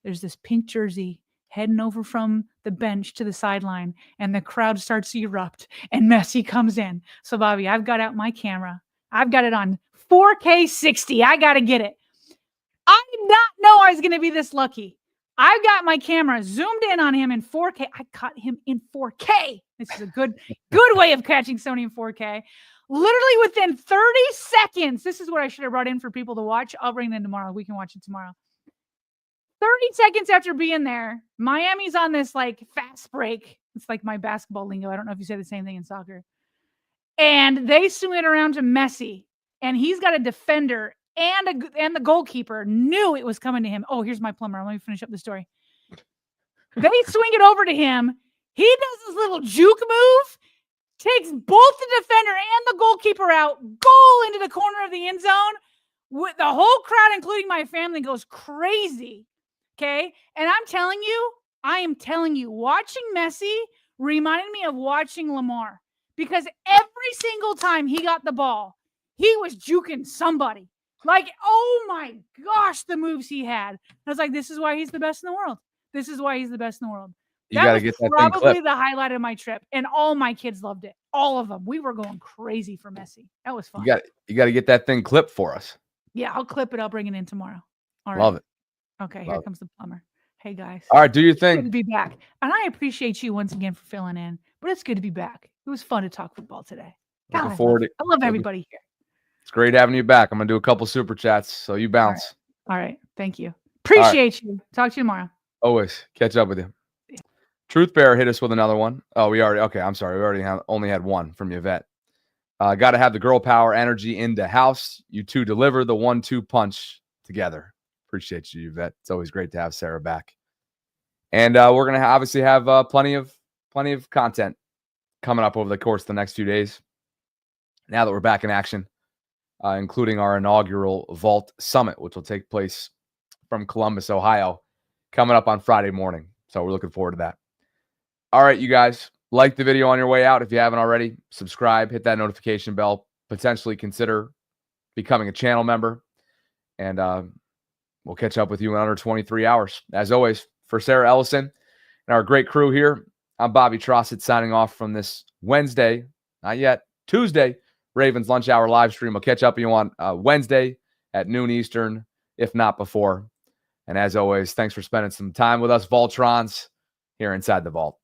there's this pink jersey heading over from the bench to the sideline. And the crowd starts to erupt. And Messi comes in. So, Bobby, I've got out my camera. I've got it on 4K 60. I got to get it. I did not know I was going to be this lucky. I've got my camera zoomed in on him in 4K. I caught him in 4K. This is a good way of catching Sony in 4K. Literally within 30 seconds. This is what I should have brought in for people to watch. I'll bring it in tomorrow. We can watch it tomorrow. 30 seconds after being there, Miami's on this like fast break. It's like my basketball lingo. I don't know if you say the same thing in soccer. And they swing it around to Messi. And he's got a defender and the goalkeeper knew it was coming to him. Oh, here's my plumber. Let me finish up the story. They swing it over to him. He does this little juke move, takes both the defender and the goalkeeper out, goal into the corner of the end zone. With the whole crowd, including my family, goes crazy. Okay? And I am telling you, watching Messi reminded me of watching Lamar. Because every single time he got the ball, he was juking somebody. Like, oh my gosh, the moves he had. I was like, this is why he's the best in the world. This is why he's the best in the world. You got to get that thing probably the highlight of my trip. And all my kids loved it. All of them. We were going crazy for Messi. That was fun. You got to get that thing clipped for us. Yeah, I'll clip it. I'll bring it in tomorrow. All right. Love it. Okay, here comes the plumber. Hey, guys. All right, do your thing. Good to be back. And I appreciate you once again for filling in. But it's good to be back. It was fun to talk football today. God, I love everybody here. It's great having you back. I'm going to do a couple super chats, so you bounce. All right. Thank you. Appreciate you. Talk to you tomorrow. Always. Catch up with you. Yeah. Truth Bearer hit us with another one. Oh, I'm sorry. We only had one from Yvette. Got to have the girl power energy in the house. You two deliver the 1-2 punch together. Appreciate you, Yvette. It's always great to have Sarah back. And we're going to obviously have plenty of content coming up over the course of the next few days. Now that we're back in action. Including our inaugural Vault Summit, which will take place from Columbus, Ohio, coming up on Friday morning. So we're looking forward to that. All right, you guys, like the video on your way out. If you haven't already, subscribe, hit that notification bell, potentially consider becoming a channel member. And we'll catch up with you in under 23 hours. As always, for Sarah Ellison and our great crew here, I'm Bobby Trossett signing off from this Wednesday, not yet, Tuesday, Ravens Lunch Hour live stream. We'll catch up with you on Wednesday at noon Eastern, if not before. And as always, thanks for spending some time with us, Voltrons, here inside the Vault.